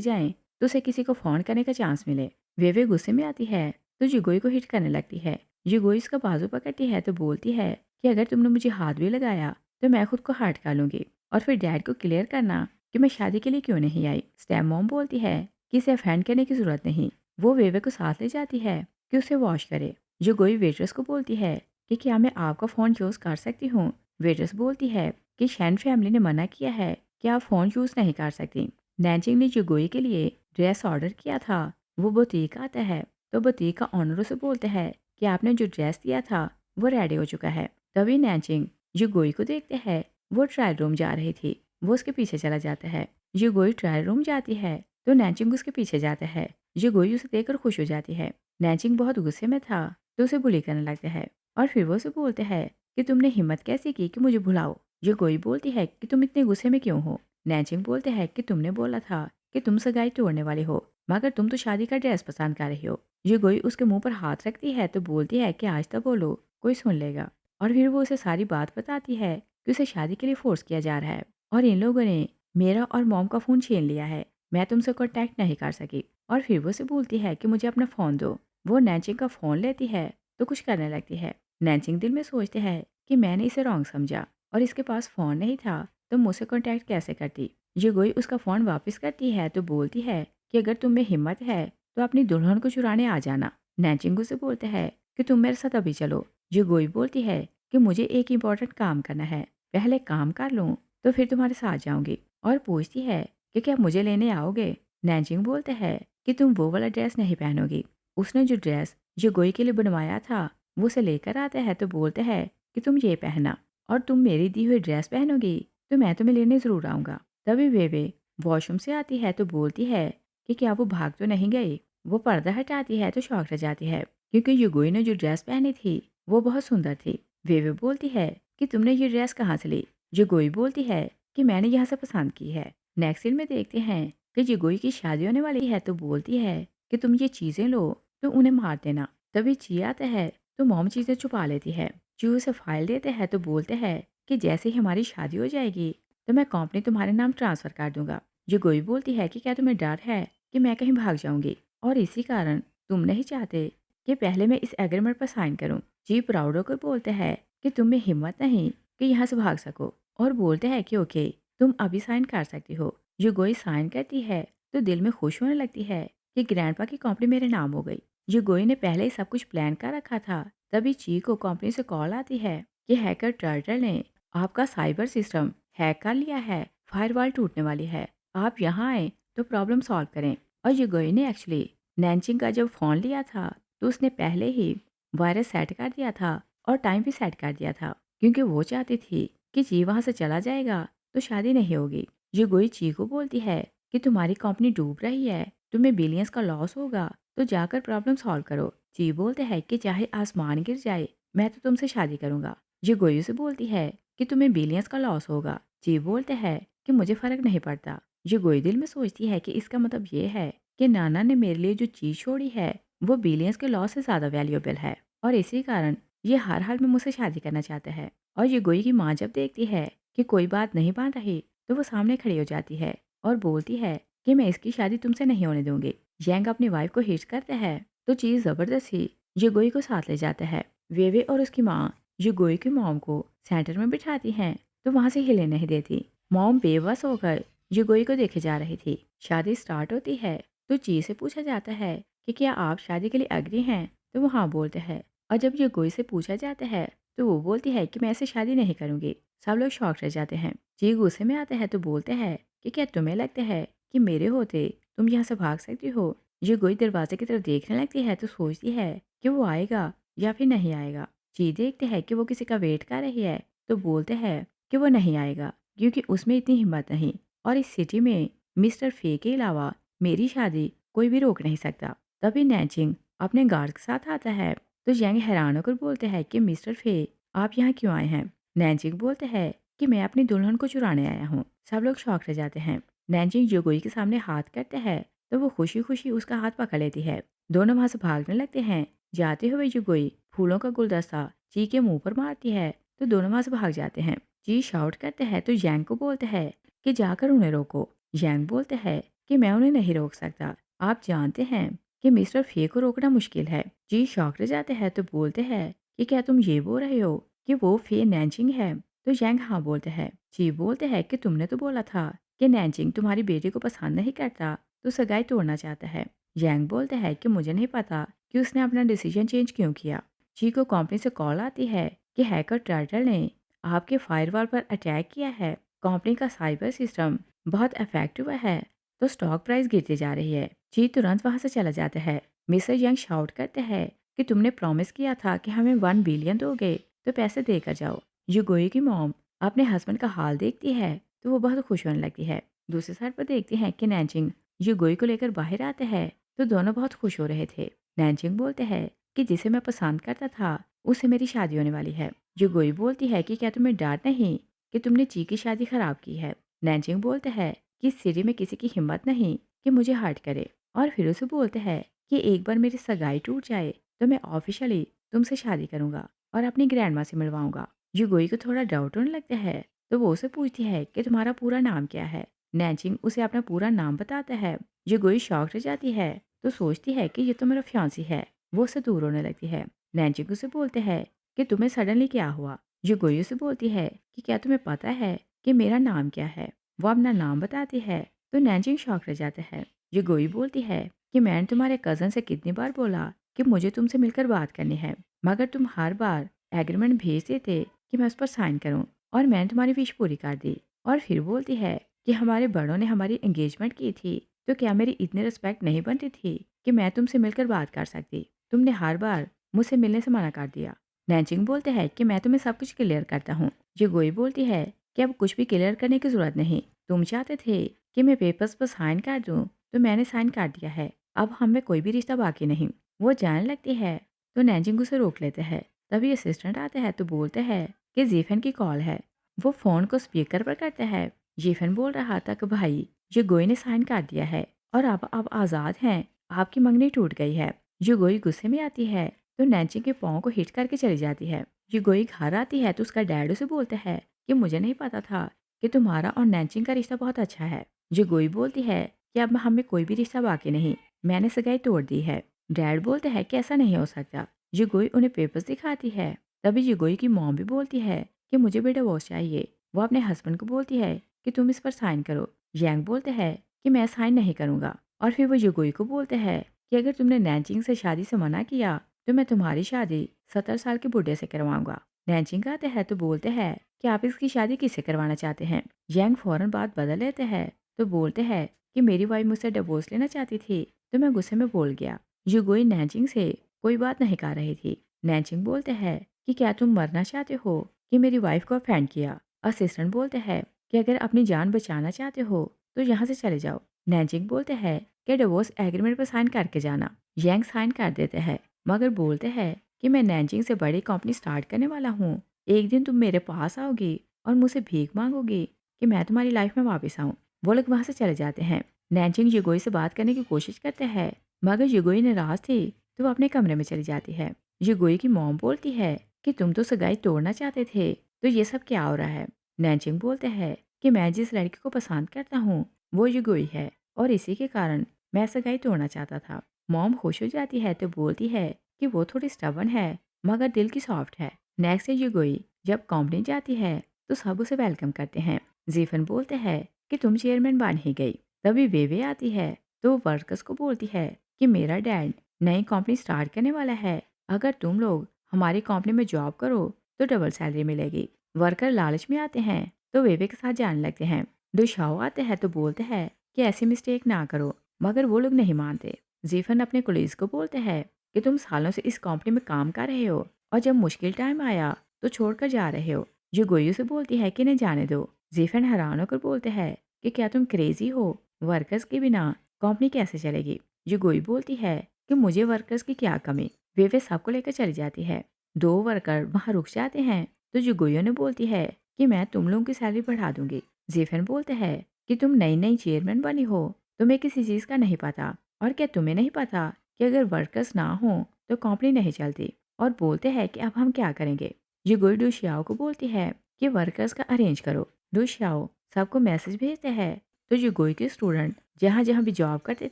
जाएं तो उसे किसी को फ़ोन करने का चांस मिले। वेवे गुस्से में आती है तो जुगोई को हिट करने लगती है। जुगोई उसका बाजू पकड़ती है तो बोलती है कि अगर तुमने मुझे हाथ भी लगाया तो मैं खुद को हर्ट कर लूँगी और फिर डैड को क्लियर करना कि मैं शादी के लिए क्यों नहीं आई। स्टेप मॉम बोलती है कि इसे ऑफेंड करने की ज़रूरत नहीं। वो वेवे को साथ ले जाती है कि उसे वॉश करे। जुगोई वेट्रेस को बोलती है कि क्या मैं आपका फ़ोन यूज़ कर सकती हूँ। वेट्रेस बोलती है कि शैन फैमिली ने मना किया है कि आप फ़ोन यूज़ नहीं कर सकती। नैनजिंग ने जुगोई के लिए ड्रेस ऑर्डर किया था। वो बुटीक आता है तो बुटीक का ऑनर उसे बोलते हैं कि आपने जो ड्रेस दिया था वो रेडी हो चुका है। तभी नैनजिंग जुगोई को देखते हैं। वो ट्रायल रूम जा रही थी। वो उसके पीछे चला जाता है। जुगोई ट्रायल रूम जाती है तो नैनजिंग उसके पीछे जाता है। जुगोई उसे देखकर खुश हो जाती है। नैनजिंग बहुत गुस्से में था तो उसे बुली करने लगता है और फिर वो उसे बोलते हैं कि तुमने हिम्मत कैसे की कि मुझे भुलाओ। जुगोई बोलती है कि तुम इतने गुस्से में क्यों हो। नैनजिंग बोलते हैं कि तुमने बोला था कि तुम सगाई तोड़ने वाले हो मगर तुम तो शादी का ड्रेस पसंद कर रही हो। जुगोई उसके मुंह पर हाथ रखती है तो बोलती है कि आज तक बोलो कोई सुन लेगा। और फिर वो उसे सारी बात बताती है कि उसे शादी के लिए फोर्स किया जा रहा है और इन लोगों ने मेरा और मॉम का फ़ोन छीन लिया है। मैं तुमसे कॉन्टैक्ट नहीं कर सकी। और फिर वो उसे बोलती है कि मुझे अपना फ़ोन दो। वो नैनजिंग का फ़ोन लेती है तो कुछ करने लगती है। नैनजिंग दिल में सोचते हैं कि मैंने इसे रॉन्ग समझा और इसके पास फ़ोन नहीं था तो मुझसे कॉन्टैक्ट कैसे करती। जुगोई उसका फ़ोन वापस करती है तो बोलती है कि अगर तुम में हिम्मत है तो अपनी दुल्हन को चुराने आ जाना। नैनजिंग उसे बोलते हैं कि तुम मेरे साथ अभी चलो। जुगोई बोलती है कि मुझे एक इम्पॉर्टेंट काम करना है, पहले काम कर लूँ तो फिर तुम्हारे साथ जाऊंगी। और पूछती है कि क्या मुझे लेने आओगे। नैनजिंग बोलते हैं कि तुम वो वाला ड्रेस नहीं पहनोगी। उसने जो ड्रेस जुगोई के लिए बनवाया था वो उसे लेकर आता है तो बोलते हैं कि तुम ये पहना और तुम मेरी दी हुई ड्रेस पहनोगी तो मैं तुम्हें लेने ज़रूर आऊँगा। तभी वे वॉशरूम से आती है तो बोलती है कि क्या वो भाग तो नहीं गई। वो पर्दा हटाती है तो शॉक रह जाती है क्योंकि युगोई ने जो ड्रेस पहनी थी वो बहुत सुंदर थी। वे बोलती है कि तुमने ये ड्रेस कहाँ से ली। जुगोई बोलती है कि मैंने यहाँ से पसंद की है। नेक्स्ट सीन में देखते हैं कि जुगोई की शादी होने वाली है तो बोलती है कि तुम ये चीज़ें लो तो उन्हें मार देना। तभी ची आता है तो मॉम चीज़ें छुपा लेती है। चू उसे फाइल देते हैं तो बोलते हैं कि जैसे ही हमारी शादी हो जाएगी तो मैं कंपनी तुम्हारे नाम ट्रांसफ़र कर दूंगा। जुगोई बोलती है कि क्या तुम्हें डर है कि मैं कहीं भाग जाऊंगी और इसी कारण तुम नहीं चाहते कि पहले मैं इस एग्रीमेंट पर साइन करूं। जी प्राउड होकर बोलते हैं कि तुम में हिम्मत नहीं कि यहाँ से भाग सको और बोलते हैं कि ओके तुम अभी साइन कर सकती हो। जुगोई साइन करती है तो दिल में खुश होने लगती है कि ग्रैंडपा की कंपनी मेरे नाम हो गई। जुगोई ने पहले ही सब कुछ प्लान कर रखा था। तभी ची को कंपनी से कॉल आती है कि हैकर टर्टल ने आपका साइबर सिस्टम हैक कर लिया है, फायरवॉल टूटने वाली है, आप यहाँ आए तो प्रॉब्लम सॉल्व करें। और जुगोई ने एक्चुअली नैनचिंग का जब फ़ोन लिया था तो उसने पहले ही वायरस सेट कर दिया था और टाइम भी सेट कर दिया था क्योंकि वो चाहती थी कि ची वहाँ से चला जाएगा तो शादी नहीं होगी। जुगोई ची को बोलती है कि तुम्हारी कंपनी डूब रही है, तुम्हें बिलियंस का लॉस होगा तो जाकर प्रॉब्लम सॉल्व करो। ची बोलते हैं कि चाहे आसमान गिर जाए मैं तो तुमसे शादी करूंगा। जुगोई से बोलती है कि तुम्हें बिलियंस का लॉस होगा। ची बोलते हैं कि मुझे फर्क नहीं पड़ता। जुगोई दिल में सोचती है कि इसका मतलब ये है कि नाना ने मेरे लिए जो चीज़ छोड़ी है वो बिलियंस के लॉस से ज़्यादा वैल्यूएबल है और इसी कारण ये हर हाल में मुझसे शादी करना चाहता है। और ये गोई की माँ जब देखती है कि कोई बात नहीं बन रही तो वो सामने खड़ी हो जाती है और बोलती है कि मैं इसकी शादी तुमसे नहीं होने दूंगी। जैंग अपनी वाइफ को हिट करता है तो चीज़ ज़बरदस्ती युगोई को साथ ले जाता है। वेवे और उसकी माँ युगोई की मॉम को सेंटर में बिठाती हैं तो वहाँ से हिले नहीं देती। मॉम बेबस होकर युगोई को देखे जा रही थी। शादी स्टार्ट होती है तो ची से पूछा जाता है कि क्या आप शादी के लिए एग्री हैं तो वो हाँ बोलते हैं। और जब युगोई से पूछा जाता है तो वो बोलती है कि मैं ऐसे शादी नहीं करूंगी। सब लोग शॉक रह जाते हैं। जी गुस्से में आता है तो बोलते हैं कि क्या तुम्हें लगता है कि मेरे होते तुम यहाँ से भाग सकती हो। ये गोई दरवाजे की तरफ देखने लगती है तो सोचती है कि वो आएगा या फिर नहीं आएगा। जी देखते हैं कि वो किसी का वेट कर रही है तो बोलते हैं कि वो नहीं आएगा क्योंकि उसमें इतनी हिम्मत नहीं, और इस सिटी में मिस्टर फे के अलावा मेरी शादी कोई भी रोक नहीं सकता। तभी नैचिंग अपने गार्ड के साथ आता है तो जैंग हैरान होकर बोलते हैं कि मिस्टर फे, आप यहाँ क्यों आए हैं? नैचिंग बोलते हैं कि मैं अपनी दुल्हन को चुराने आया हूँ। सब लोग शौक रह जाते हैं। नैचिंग जोगोई के सामने हाथ करते हैं तो वो खुशी खुशी उसका हाथ पकड़ लेती है। दोनों वहां से भागने लगते हैं। जाते हुए जोगोई फूलों का गुलदस्ता ची के मुंह पर मारती है तो दोनों वहां से भाग जाते हैं। ची शाउट करते हैं तो जैंग को बोलते हैं कि जाकर उन्हें रोको। जैंग बोलते हैं कि मैं उन्हें नहीं रोक सकता। आप जानते हैं कि मिस्टर फे को रोकना मुश्किल है। जी शौक रह जाते हैं तो बोलते हैं कि क्या तुम ये बोल रहे हो कि वो फे नैनचिंग है? तो जैंग हाँ बोलते हैं। जी बोलते हैं कि तुमने तो बोला था कि नैनचिंग तुम्हारी बेटी को पसंद नहीं करता तो सगाई तोड़ना चाहता है। जैंग बोलते हैं कि मुझे नहीं पता कि उसने अपना डिसीजन चेंज क्यों किया। जी को कंपनी से कॉल आती है कि हैकर टर्टल ने आपके फायरवॉल पर अटैक किया है। कंपनी का साइबर सिस्टम बहुत इफेक्टिव है तो स्टॉक प्राइस गिरती जा रही है। जी तुरंत वहां से चला जाता है। मिस्टर यंग शाउट करते हैं कि तुमने प्रॉमिस किया था कि हमें 1 बिलियन दोगे तो पैसे देकर जाओ। युगोई की मॉम अपने हस्बैंड का हाल देखती है तो वो बहुत खुश होने लगती है। दूसरी साइड पर देखती हैं कि नैनचिंग युगोई को लेकर बाहर आते हैं तो दोनों बहुत खुश हो रहे थे। नैनचिंग बोलते हैं कि जिसे मैं पसंद करता था उससे मेरी शादी होने वाली है। युगोई बोलती है कि क्या तुम्हें डांट नहीं कि तुमने ची की शादी खराब की है। नैनचिंग बोलते हैं कि इस सिटी में किसी की हिम्मत नहीं कि मुझे हर्ट करे, और फिर उसे बोलते हैं कि एक बार मेरी सगाई टूट जाए तो मैं ऑफिशियली तुमसे शादी करूंगा और अपनी ग्रैंड माँ से मिलवाऊंगा। युगोई को थोड़ा डाउट होने लगता है तो वो उसे पूछती है कि तुम्हारा पूरा नाम क्या है। नैनचिंग उसे अपना पूरा नाम बताता है। युगोई शॉक रह जाती है तो सोचती है कि ये तो मेरा फ्यांसी है। वो उससे दूर होने लगती है। नैनचिंग उसे बोलते हैं कि तुम्हें सडनली क्या हुआ। युगोई उसे बोलती है कि क्या तुम्हें पता है कि मेरा नाम क्या है। वो अपना नाम बताती है तो नैनचिंग शॉक रह जाता है। युगोई बोलती है कि मैंने तुम्हारे कजन से कितनी बार बोला कि मुझे तुमसे मिलकर बात करनी है, मगर तुम हर बार एग्रीमेंट भेज देते कि मैं उस पर साइन करूं, और मैंने तुम्हारी विश पूरी कर दी। और फिर बोलती है कि हमारे बड़ों ने हमारी एंगेजमेंट की थी तो क्या मेरी इतनी रिस्पेक्ट नहीं बनती थी कि मैं तुमसे मिलकर बात कर सकती? तुमने हर बार मुझसे मिलने से मना कर दिया। नैनचिंग बोलते हैं कि मैं तुम्हें सब कुछ क्लियर करता हूँ। युगोई बोलती है कि अब कुछ भी क्लियर करने की जरूरत नहीं। तुम चाहते थे कि मैं पेपर्स पर साइन कर दूं तो मैंने साइन कर दिया है। अब हम में कोई भी रिश्ता बाकी नहीं। वो जाने लगती है तो नैनचिंग उसे रोक लेते हैं। तभी असिस्टेंट आते हैं तो बोलते हैं कि जीफन की कॉल है। वो फोन को स्पीकर पर करते हैं। जीफन बोल रहा था कि भाई ये गोई ने साइन कर दिया है और अब आप आज़ाद हैं। आपकी मंगनी टूट गई है। ये गोई गुस्से में आती है तो नैनचिंग के पाँव को हिट करके चली जाती है। ये गोई घर आती है तो उसका डैड उसे बोलता है कि मुझे नहीं पता था कि तुम्हारा और नैनचिंग का रिश्ता बहुत अच्छा है। ये गोई बोलती है कि अब हमें कोई भी रिश्ता बाकी नहीं, मैंने सगाई तोड़ दी है। डैड बोलते हैं कि ऐसा नहीं हो सकता। युगोई उन्हें पेपर्स दिखाती है। तभी युगोई की मॉम भी बोलती है कि मुझे भी डिवोर्स चाहिए। वो अपने हस्बैंड को बोलती है कि तुम इस पर साइन करो। यांग बोलते हैं कि मैं साइन नहीं करूंगा, और फिर वो युगोई को बोलते हैं कि अगर तुमने नैनचिंग से शादी से मना किया तो मैं तुम्हारी शादी 70 साल के बूढ़े से करवाऊंगा। नैनचिंग आते हैं तो बोलते हैं कि आप इसकी शादी किससे करवाना चाहते हैं। यांग फौरन बात बदल लेते हैं तो बोलते हैं कि मेरी वाइफ मुझसे डिवोर्स लेना चाहती थी तो मैं गुस्से में बोल गया। युगोई नैनचिंग से कोई बात नहीं कर रही थी। नैनचिंग बोलते हैं कि क्या तुम मरना चाहते हो कि मेरी वाइफ को ऑफेंड किया। असिस्टेंट बोलते हैं कि अगर अपनी जान बचाना चाहते हो तो यहाँ से चले जाओ। नैनचिंग बोलते हैं कि डिवोर्स एग्रीमेंट पर साइन करके जाना। यंग साइन कर देते हैं मगर बोलते हैं कि मैं नैनचिंग से बड़ी कंपनी स्टार्ट करने वाला हूँ। एक दिन तुम मेरे पास आओगी और मुझसे भीख मांगोगी कि मैं तुम्हारी लाइफ में वापस आऊँ। वो लोग वहाँ से चले जाते हैं। नैनचिंग युगोई से बात करने की कोशिश करते हैं मगर युगोई नाराज थी तो वो अपने कमरे में चली जाती है। युगोई की मॉम बोलती है कि तुम तो सगाई तोड़ना चाहते थे तो ये सब क्या हो रहा है। नैनचिंग बोलते हैं कि मैं जिस लड़की को पसंद करता हूँ वो युगोई है और इसी के कारण मैं सगाई तोड़ना चाहता था। मॉम खुश हो जाती है तो बोलती है कि वो थोड़ी स्टबन है मगर दिल की सॉफ्ट है। नेक्स्ट युगोई जब कंपनी जाती है तो सब उसे वेलकम करते हैं। जीफन बोलते हैं कि तुम चेयरमैन बन ही गई। तभी वेवे आती है तो वो वर्कर्स को बोलती है कि मेरा डैड नई कंपनी स्टार्ट करने वाला है। अगर तुम लोग हमारी कंपनी में जॉब करो तो डबल सैलरी मिलेगी। वर्कर लालच में आते हैं तो वेवे के साथ जाने लगते हैं। दुशाओ आते हैं तो बोलते हैं कि ऐसी मिस्टेक ना करो मगर वो लोग नहीं मानते। जीफन अपने कोलीग्स को बोलते हैं कि तुम सालों से इस कंपनी में काम कर रहे हो और जब मुश्किल टाइम आया तो छोड़कर जा रहे हो। युगोई उसे बोलती है कि नहीं जाने दो। जेफन हैरान होकर बोलते हैं कि क्या तुम क्रेजी हो? वर्कर्स के बिना कंपनी कैसे चलेगी? युगोई बोलती है कि मुझे वर्कर्स की क्या कमी। वे सबको लेकर चली जाती है। 2 वर्कर वहाँ रुक जाते हैं तो युगोइयो ने बोलती है कि मैं तुम लोगों की सैलरी बढ़ा दूंगी। जेफन बोलते हैं कि तुम नई-नई चेयरमैन बनी हो, तुम्हें किसी चीज़ का नहीं पता और क्या तुम्हें नहीं पता कि अगर वर्कर्स ना हो तो कंपनी नहीं चलती। और बोलते हैं कि अब हम क्या करेंगे। युगोई डुशियाओ को बोलती है कि वर्कर्स का अरेंज करो। डुशियाओ सबको मैसेज भेजते हैं तो युगोई के स्टूडेंट जहाँ जहाँ भी जॉब करते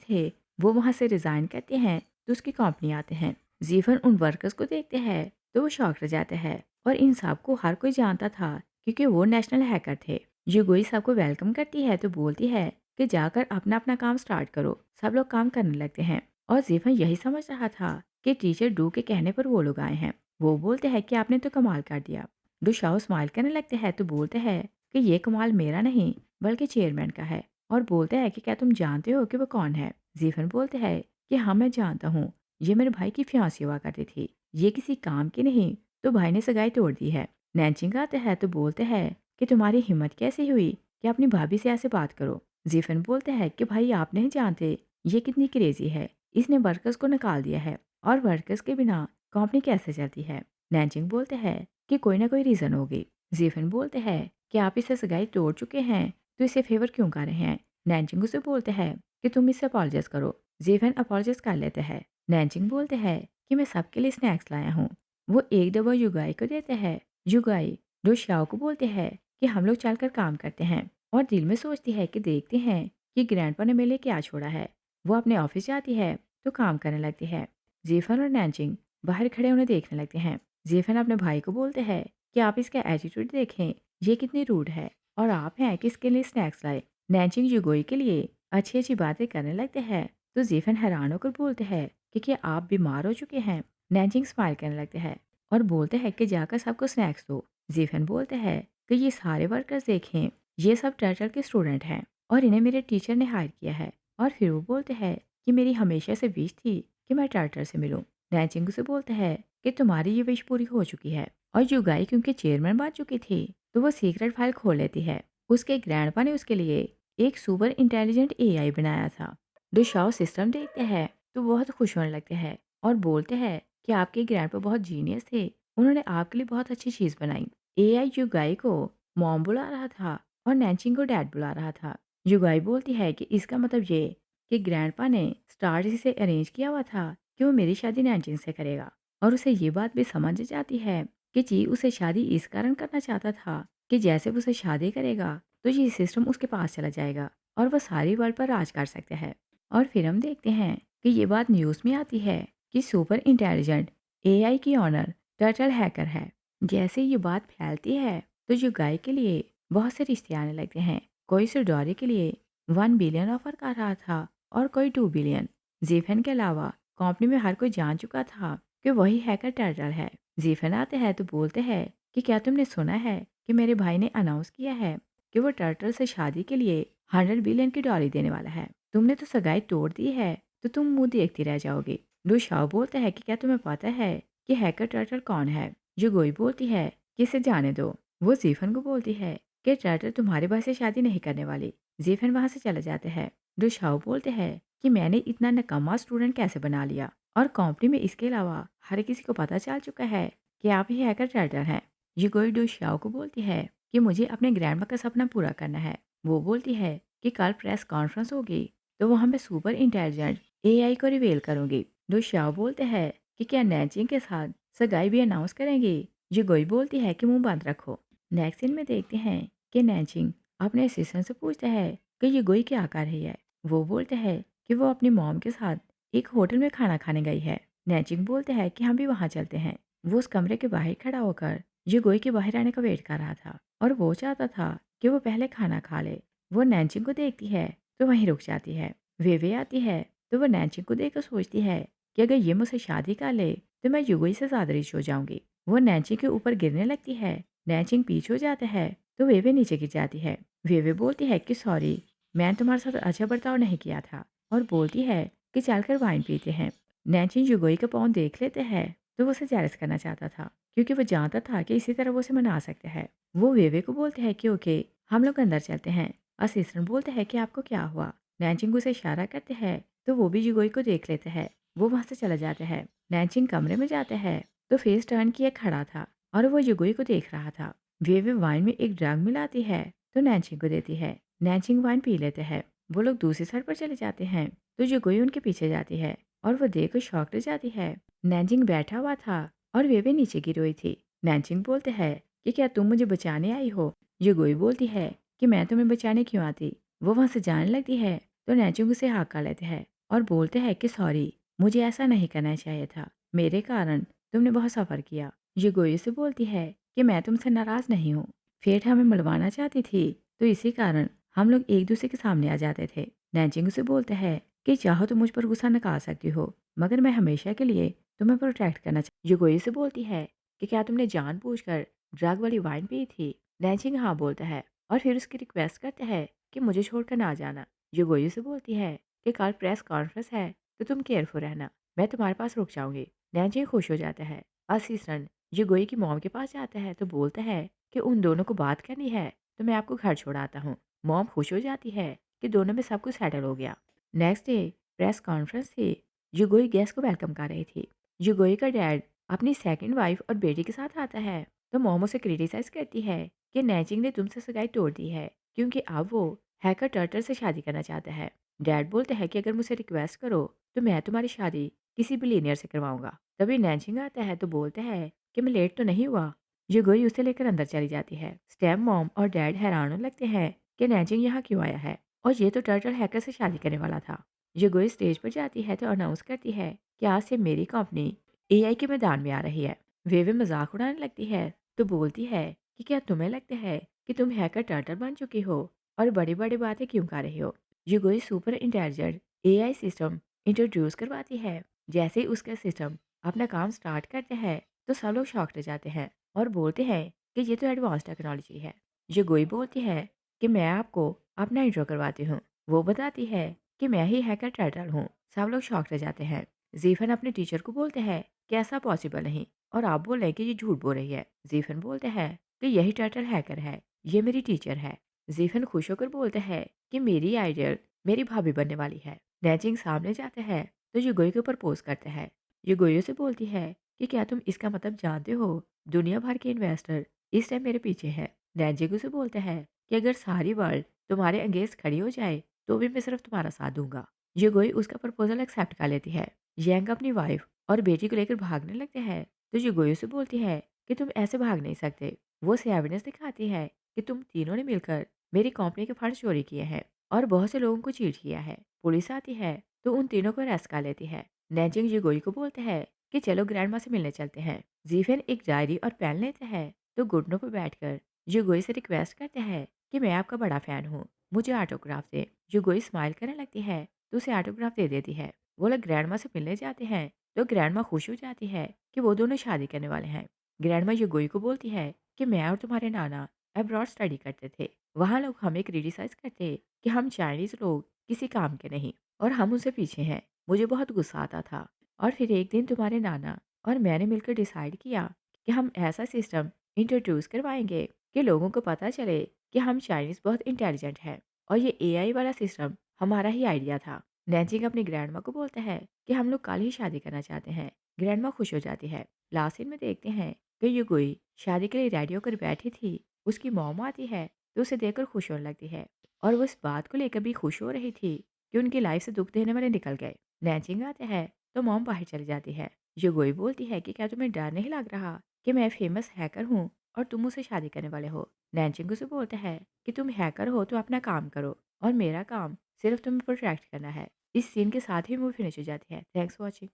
थे वो वहाँ से रिज़ाइन करते हैं तो उसकी कंपनी आते हैं। जीवन उन वर्कर्स को देखते हैं तो वो शॉक रह जाते हैं और इन सबको हर कोई जानता था क्योंकि वो नेशनल हैकर थे। युगोई सबको वेलकम करती है तो बोलती है कि जाकर अपना अपना काम स्टार्ट करो। सब लोग काम करने लगते हैं और जीवन यही समझ रहा था कि टीचर डू के कहने पर वो लोग आए हैं। वो बोलते हैं कि आपने तो कमाल कर दिया। डुशाओ स्माइल करने लगते हैं तो बोलते हैं कि ये कमाल मेरा नहीं बल्कि चेयरमैन का है और बोलते हैं कि क्या तुम जानते हो कि वो कौन है। जीवन बोलते हैं कि हाँ मैं जानता हूँ, ये मेरे भाई की फियांसी हुआ करती थी, ये किसी काम की नहीं तो भाई ने सगाई तोड़ दी है। नैनचिंग आते हैं तो बोलते हैं कि तुम्हारी हिम्मत कैसे हुई कि अपनी भाभी से ऐसे बात करो। जीफन बोलते हैं कि भाई आप नहीं जानते ये कितनी क्रेजी है, इसने वर्कर्स को निकाल दिया है और वर्कर्स के बिना कंपनी कैसे चलती है। नैनचिंग बोलते हैं कि कोई ना कोई रीज़न होगी। जीफन बोलते हैं कि आप इसे सगाई तोड़ चुके हैं तो इसे फेवर क्यों कर रहे हैं। नैनचिंग उसे बोलते हैं कि तुम इससे अपॉलोजाइज करो। जीफन अपॉलोजाइज कर लेते हैं। नैनचिंग बोलते हैं कि मैं सबके लिए स्नैक्स लाया हूँ। वो एक डब्बा युगाई को देते हैं। युगाई जो श्याओ को बोलते हैं कि हम लोग चलकर काम करते हैं और दिल में सोचती है कि देखते हैं कि ग्रैंडपा ने मेरे लिए क्या छोड़ा है। वो अपने ऑफिस जाती है तो काम करने लगती है। जीफन और नैनचिंग बाहर खड़े उन्हें देखने लगते हैं। जीफन अपने भाई को बोलते हैं कि आप इसका एटीट्यूड देखें, ये कितनी रूड है और आप हैं कि इसके लिए स्नैक्स लाए। नैनचिंग युगोई के लिए अच्छी अच्छी बातें करने लगते हैं तो जीफन हैरान होकर बोलते हैं कि क्या आप बीमार हो चुके हैं। नैनचिंग स्माइल करने लगते हैं और बोलते हैं कि जाकर सबको स्नैक्स दो। जीफन बोलते हैं कि ये सारे वर्कर्स देखें, ये सब टर्टल के स्टूडेंट हैं और इन्हें मेरे टीचर ने हायर किया है। और फिर वो बोलते हैं कि मेरी हमेशा से विश थी कि मैं टर्टल से मिलूं। नैनचिंग से बोलते हैं कि तुम्हारी ये विश पूरी हो चुकी है। और युगाई क्योंकि चेयरमैन बन चुकी थी तो वो सीक्रेट फाइल खोल लेती है। उसके ग्रैंडपा ने उसके लिए एक सुपर इंटेलिजेंट एआई बनाया था। दुशाओ सिस्टम देखते हैं तो बहुत खुश होने लगते हैं और बोलते हैं कि आपके ग्रैंडपा बहुत जीनियस थे, उन्होंने आपके लिए बहुत अच्छी चीज़ बनाई। एआई युगाई को मॉम बुला रहा था और नैनचिंग को डैड बुला रहा था। युगाई बोलती है कि इसका मतलब ये कि ग्रैंडपा ने स्टार से अरेंज किया हुआ था कि वो मेरी शादी नैनचिंग से करेगा। और उसे ये बात भी समझ जाती है कि जी उसे शादी इस कारण करना चाहता था कि जैसे वो उसे शादी करेगा तो ये सिस्टम उसके पास चला जाएगा और वह सारी वर्ल्ड पर राज कर सकता है। और फिर हम देखते हैं कि ये बात न्यूज़ में आती है कि सुपर इंटेलिजेंट एआई की ऑनर टर्टल हैकर है। जैसे ये बात फैलती है तो युगाई के लिए बहुत से रिश्ते आने लगते हैं। कोई सिडोरी के लिए 1 बिलियन ऑफर कर रहा था और कोई 2 बिलियन। जीफन के अलावा कंपनी में हर कोई जान चुका था कि वही हैकर टर्टल है। जीफन आते हैं तो बोलते हैं कि क्या तुमने सुना है कि मेरे भाई ने अनाउंस किया है कि वो टर्टल से शादी के लिए 100 बिलियन की डॉलरी देने वाला है। तुमने तो सगाई तोड़ दी है तो तुम मुंह देखती रह जाओगी। लुशाओ बोलता है कि क्या तुम्हें पता है कि हैकर टर्टल कौन है। जुगोई बोलती है कि इसे जाने दो। वो जीफन को बोलती है कि टर्टल तुम्हारे भाई से शादी नहीं करने वाली। जीफन वहां से चले जाते हैं। लुशाओ बोलते हैं कि मैंने इतना नकम्मा स्टूडेंट कैसे बना लिया और कंपनी में इसके अलावा हर किसी को पता चल चुका है कि आप ही हैकर टर्टल हैं। जुगोई डुशियाओ को बोलती है कि मुझे अपने ग्रैंडमा का सपना पूरा करना है। वो बोलती है कि कल प्रेस कॉन्फ्रेंस होगी तो वहाँ मैं सुपर इंटेलिजेंट एआई को रिवील करूंगी। डुशियाओ बोलते हैं कि क्या नैनचिंग के साथ सगाई भी अनाउंस करेंगी। जुगोई बोलती है कि मुंह बंद रखो। नेक्स्ट सीन में देखते हैं कि नैनचिंग अपने असिस्टेंट से पूछता है कि ये गोई क्या कर रही है। वो बोलते हैं कि वो अपनी मॉम के साथ एक होटल में खाना खाने गई है। नैनचिंग बोलते हैं कि हम भी वहाँ चलते हैं। वो उस कमरे के बाहर खड़ा होकर जुगोई के बाहर आने का वेट कर रहा था और वो चाहता था कि वो पहले खाना खा ले। वो नैनचिंग को देखती है तो वहीं रुक जाती है। वे आती है तो वो नैनचिंग को देखकर सोचती है कि अगर ये मुझसे शादी कर ले तो मैं युगोई से ज़्यादा रिच हो जाऊंगी। वो नैनचिंग के ऊपर गिरने लगती है। नैनचिंग पीछे हो जाता है तो वे नीचे गिर जाती है। वे बोलती है कि सॉरी, मैंने तुम्हारे साथ अच्छा बर्ताव नहीं किया था और बोलती है कि चलकर वाइन पीते हैं। नैनचिंग युगोई का पाँव देख लेते हैं तो वो उसे जेलस करना चाहता था, क्योंकि वो जानता था कि इसी तरह वो उसे मना सकता है। वो वेवे को बोलते हैं कि ओके, हम लोग अंदर चलते हैं। असिस्टेंट बोलते हैं कि आपको क्या हुआ? नैनचिंग उसे इशारा करते हैं, तो वो भी जिगोई को देख लेते हैं। वो वहाँ से चला जाता है। नैनचिंग कमरे में जाता है, तो फेस टर्न किए खड़ा था और वो जिगोई को देख रहा था। वेवे वाइन में एक ड्रग मिलाती है, तो नैनचिंग को देती है। नैनचिंग वाइन पी लेते हैं। वो लोग दूसरी साइड पर चले जाते हैं, तो जिगोई उनके पीछे जाती है और वो देखकर शॉक रह जाती है। नैनचिंग बैठा हुआ था और वेवे नीचे गिरी हुई थी। नैनचिंग बोलते हैं कि क्या तुम मुझे बचाने आई हो? जिगोई बोलती है कि मैं तुम्हें बचाने क्यों आती? वो वहाँ से जाने लगती है, तो नैनचिंग उसे हाक लेते हैं और बोलते हैं कि सॉरी, मुझे ऐसा नहीं करना चाहिए था। मेरे कारण तुमने बहुत सफ़र किया। जिगोई से बोलती है कि मैं तुमसे नाराज़ नहीं हूँ। फेट हमें मिलवाना चाहती थी, तो इसी कारण हम लोग एक दूसरे के सामने आ जाते थे। नैनचिंग उसे बोलते हैं कि चाहो तो मुझ पर गुस्सा निकाल सकती हो, मगर मैं हमेशा के लिए तुम्हें प्रोटेक्ट करना युगोई से बोलती है कि क्या तुमने जानबूझकर ड्रग वाली वाइन पी थी? नैनचिंग हाँ बोलता है और फिर उसकी रिक्वेस्ट करता है कि मुझे छोड़कर ना जाना। युगोई से बोलती है कि कल प्रेस कॉन्फ्रेंस है, तो तुम केयरफुल रहना, मैं तुम्हारे पास रुक जाऊंगी। नैनचिंग खुश हो जाता है। असिस्टेंट युगोई की मॉम के पास जाता है, तो बोलता है कि उन दोनों को बात करनी है, तो मैं आपको घर छोड़ाता हूँ। मॉम खुश हो जाती है कि दोनों में सब कुछ सेटल हो गया। नेक्स्ट डे प्रेस कॉन्फ्रेंस थी। युगोई गेस्ट को वेलकम कर रही थी। युगोई का डैड अपनी सेकंड वाइफ और बेटी के साथ आता है, तो मॉम उसे क्रिटिसाइज करती है कि नैचिंग ने तुमसे सगाई तोड़ दी है, क्योंकि अब वो हैकर टर्टर से शादी करना चाहता है। डैड बोलते हैं कि अगर मुझसे रिक्वेस्ट करो तो मैं तुम्हारी शादी किसी बिलियनियर से करवाऊंगा। तभी नैचिंग आता है, तो बोलते हैं कि मैं लेट तो नहीं हुआ। युगोई उसे लेकर अंदर चली जाती है। स्टेप मॉम और डैड हैरान होने लगते हैं कि नैचिंग यहाँ क्यों आया है, और ये तो टर्टल हैकर से शादी करने वाला था। युगोई स्टेज पर जाती है, तो अनाउंस करती है कि आज से मेरी कंपनी एआई के मैदान में आ रही है। वेवे मजाक उड़ाने लगती है, तो बोलती है कि क्या तुम्हें लगता है कि तुम हैकर टर्टल बन चुकी हो और बड़ी बड़ी बातें क्यों कर रही हो? युगोई super intelligent AI system introduce करवाती है। जैसे ही उसका सिस्टम अपना काम स्टार्ट करते हैं, तो सब लोग शॉक रह जाते हैं और बोलते हैं कि ये तो एडवांस टेक्नोलॉजी है। युगोई बोलती है कि मैं आपको अपना इंट्रो करवाती हूँ। वो बताती है कि मैं ही हैकर टर्टल हूँ। सब लोग शॉक रह जाते हैं। जीफन अपने टीचर को बोलते हैं कि ऐसा पॉसिबल नहीं, और आप बोल रहे हैं कि ये झूठ बोल रही है। जीफन बोलते हैं कि यही टर्टल हैकर है, ये मेरी टीचर है। जीफन खुश होकर बोलते हैं कि मेरी आइडियल मेरी भाभी बनने वाली है। नैजिंग सामने जाते हैं, तो युगोई के ऊपर पोज करते हैं। युगोई से बोलती है कि क्या तुम इसका मतलब जानते हो? दुनिया भर के इन्वेस्टर इस टाइम मेरे पीछे है। नैजिंग से बोलते हैं कि अगर सारी वर्ल्ड तुम्हारे अगेंस्ट खड़ी हो जाए, तो भी मैं सिर्फ तुम्हारा साथ दूंगा। युगोई उसका प्रपोजल एक्सेप्ट कर लेती है। यंग अपनी वाइफ और बेटी को लेकर भागने लगते हैं, तो युगोई से बोलती है कि तुम ऐसे भाग नहीं सकते। वो उसे एविडेंस दिखाती है कि तुम तीनों ने मिलकर मेरी कंपनी के फंड चोरी किए हैं और बहुत से लोगों को चीट किया है। पुलिस आती है, तो उन तीनों को अरेस्ट कर लेती है। नैजिंग युगोई को बोलते हैं कि चलो ग्रैंडमा से मिलने चलते हैं। जीफेन एक डायरी और पेन लेते हैं, तो घुटनों पर बैठकर युगोई से रिक्वेस्ट करते हैं कि मैं आपका बड़ा फैन हूँ, मुझे ऑटोग्राफ दे। युगोई स्माइल करने लगती है, तो उसे ऑटोग्राफ दे देती है। वो लोग ग्रैंडमा से मिलने जाते हैं, तो ग्रैंडमा खुश हो जाती है कि वो दोनों शादी करने वाले हैं। ग्रैंडमा युगोई को बोलती है कि मैं और तुम्हारे नाना अब्रॉड स्टडी करते थे। वहाँ लोग हमें क्रिटिसाइज करते कि हम चाइनीज लोग किसी काम के नहीं और हम उनसे पीछे हैं। मुझे बहुत गुस्सा आता था, और फिर एक दिन तुम्हारे नाना और मैंने मिलकर डिसाइड किया कि हम ऐसा सिस्टम इंट्रोड्यूस करवाएंगे कि लोगों को पता चले कि हम चाइनीज बहुत इंटेलिजेंट हैं, और ये एआई वाला सिस्टम हमारा ही आइडिया था। नैजिंग अपनी ग्रैंडमा को बोलता है कि हम लोग कल ही शादी करना चाहते हैं। ग्रैंडमा खुश हो जाती है। लास्ट सीन में देखते हैं कि युगुई शादी के लिए रेडी होकर बैठी थी। उसकी मॉम आती है, तो उसे देखकर खुश होने लगती है, और वो इस बात को लेकर भी खुश हो रही थी कि उनकी लाइफ से दुख देने वाले निकल गए। नैजिंग आते हैं, तो मॉम बाहर चली जाती है। युगुई बोलती है कि क्या तुम्हें डर नहीं लग रहा कि मैं फेमस हैकर हूँ और तुम मुझसे शादी करने वाले हो? नैजिंग उसे बोलता है कि तुम हैकर हो तो अपना काम करो, और मेरा काम सिर्फ तुम्हें प्रोटेक्ट करना है। इस सीन के साथ ही मूवी फिनिश हो जाती है। Thanks for watching.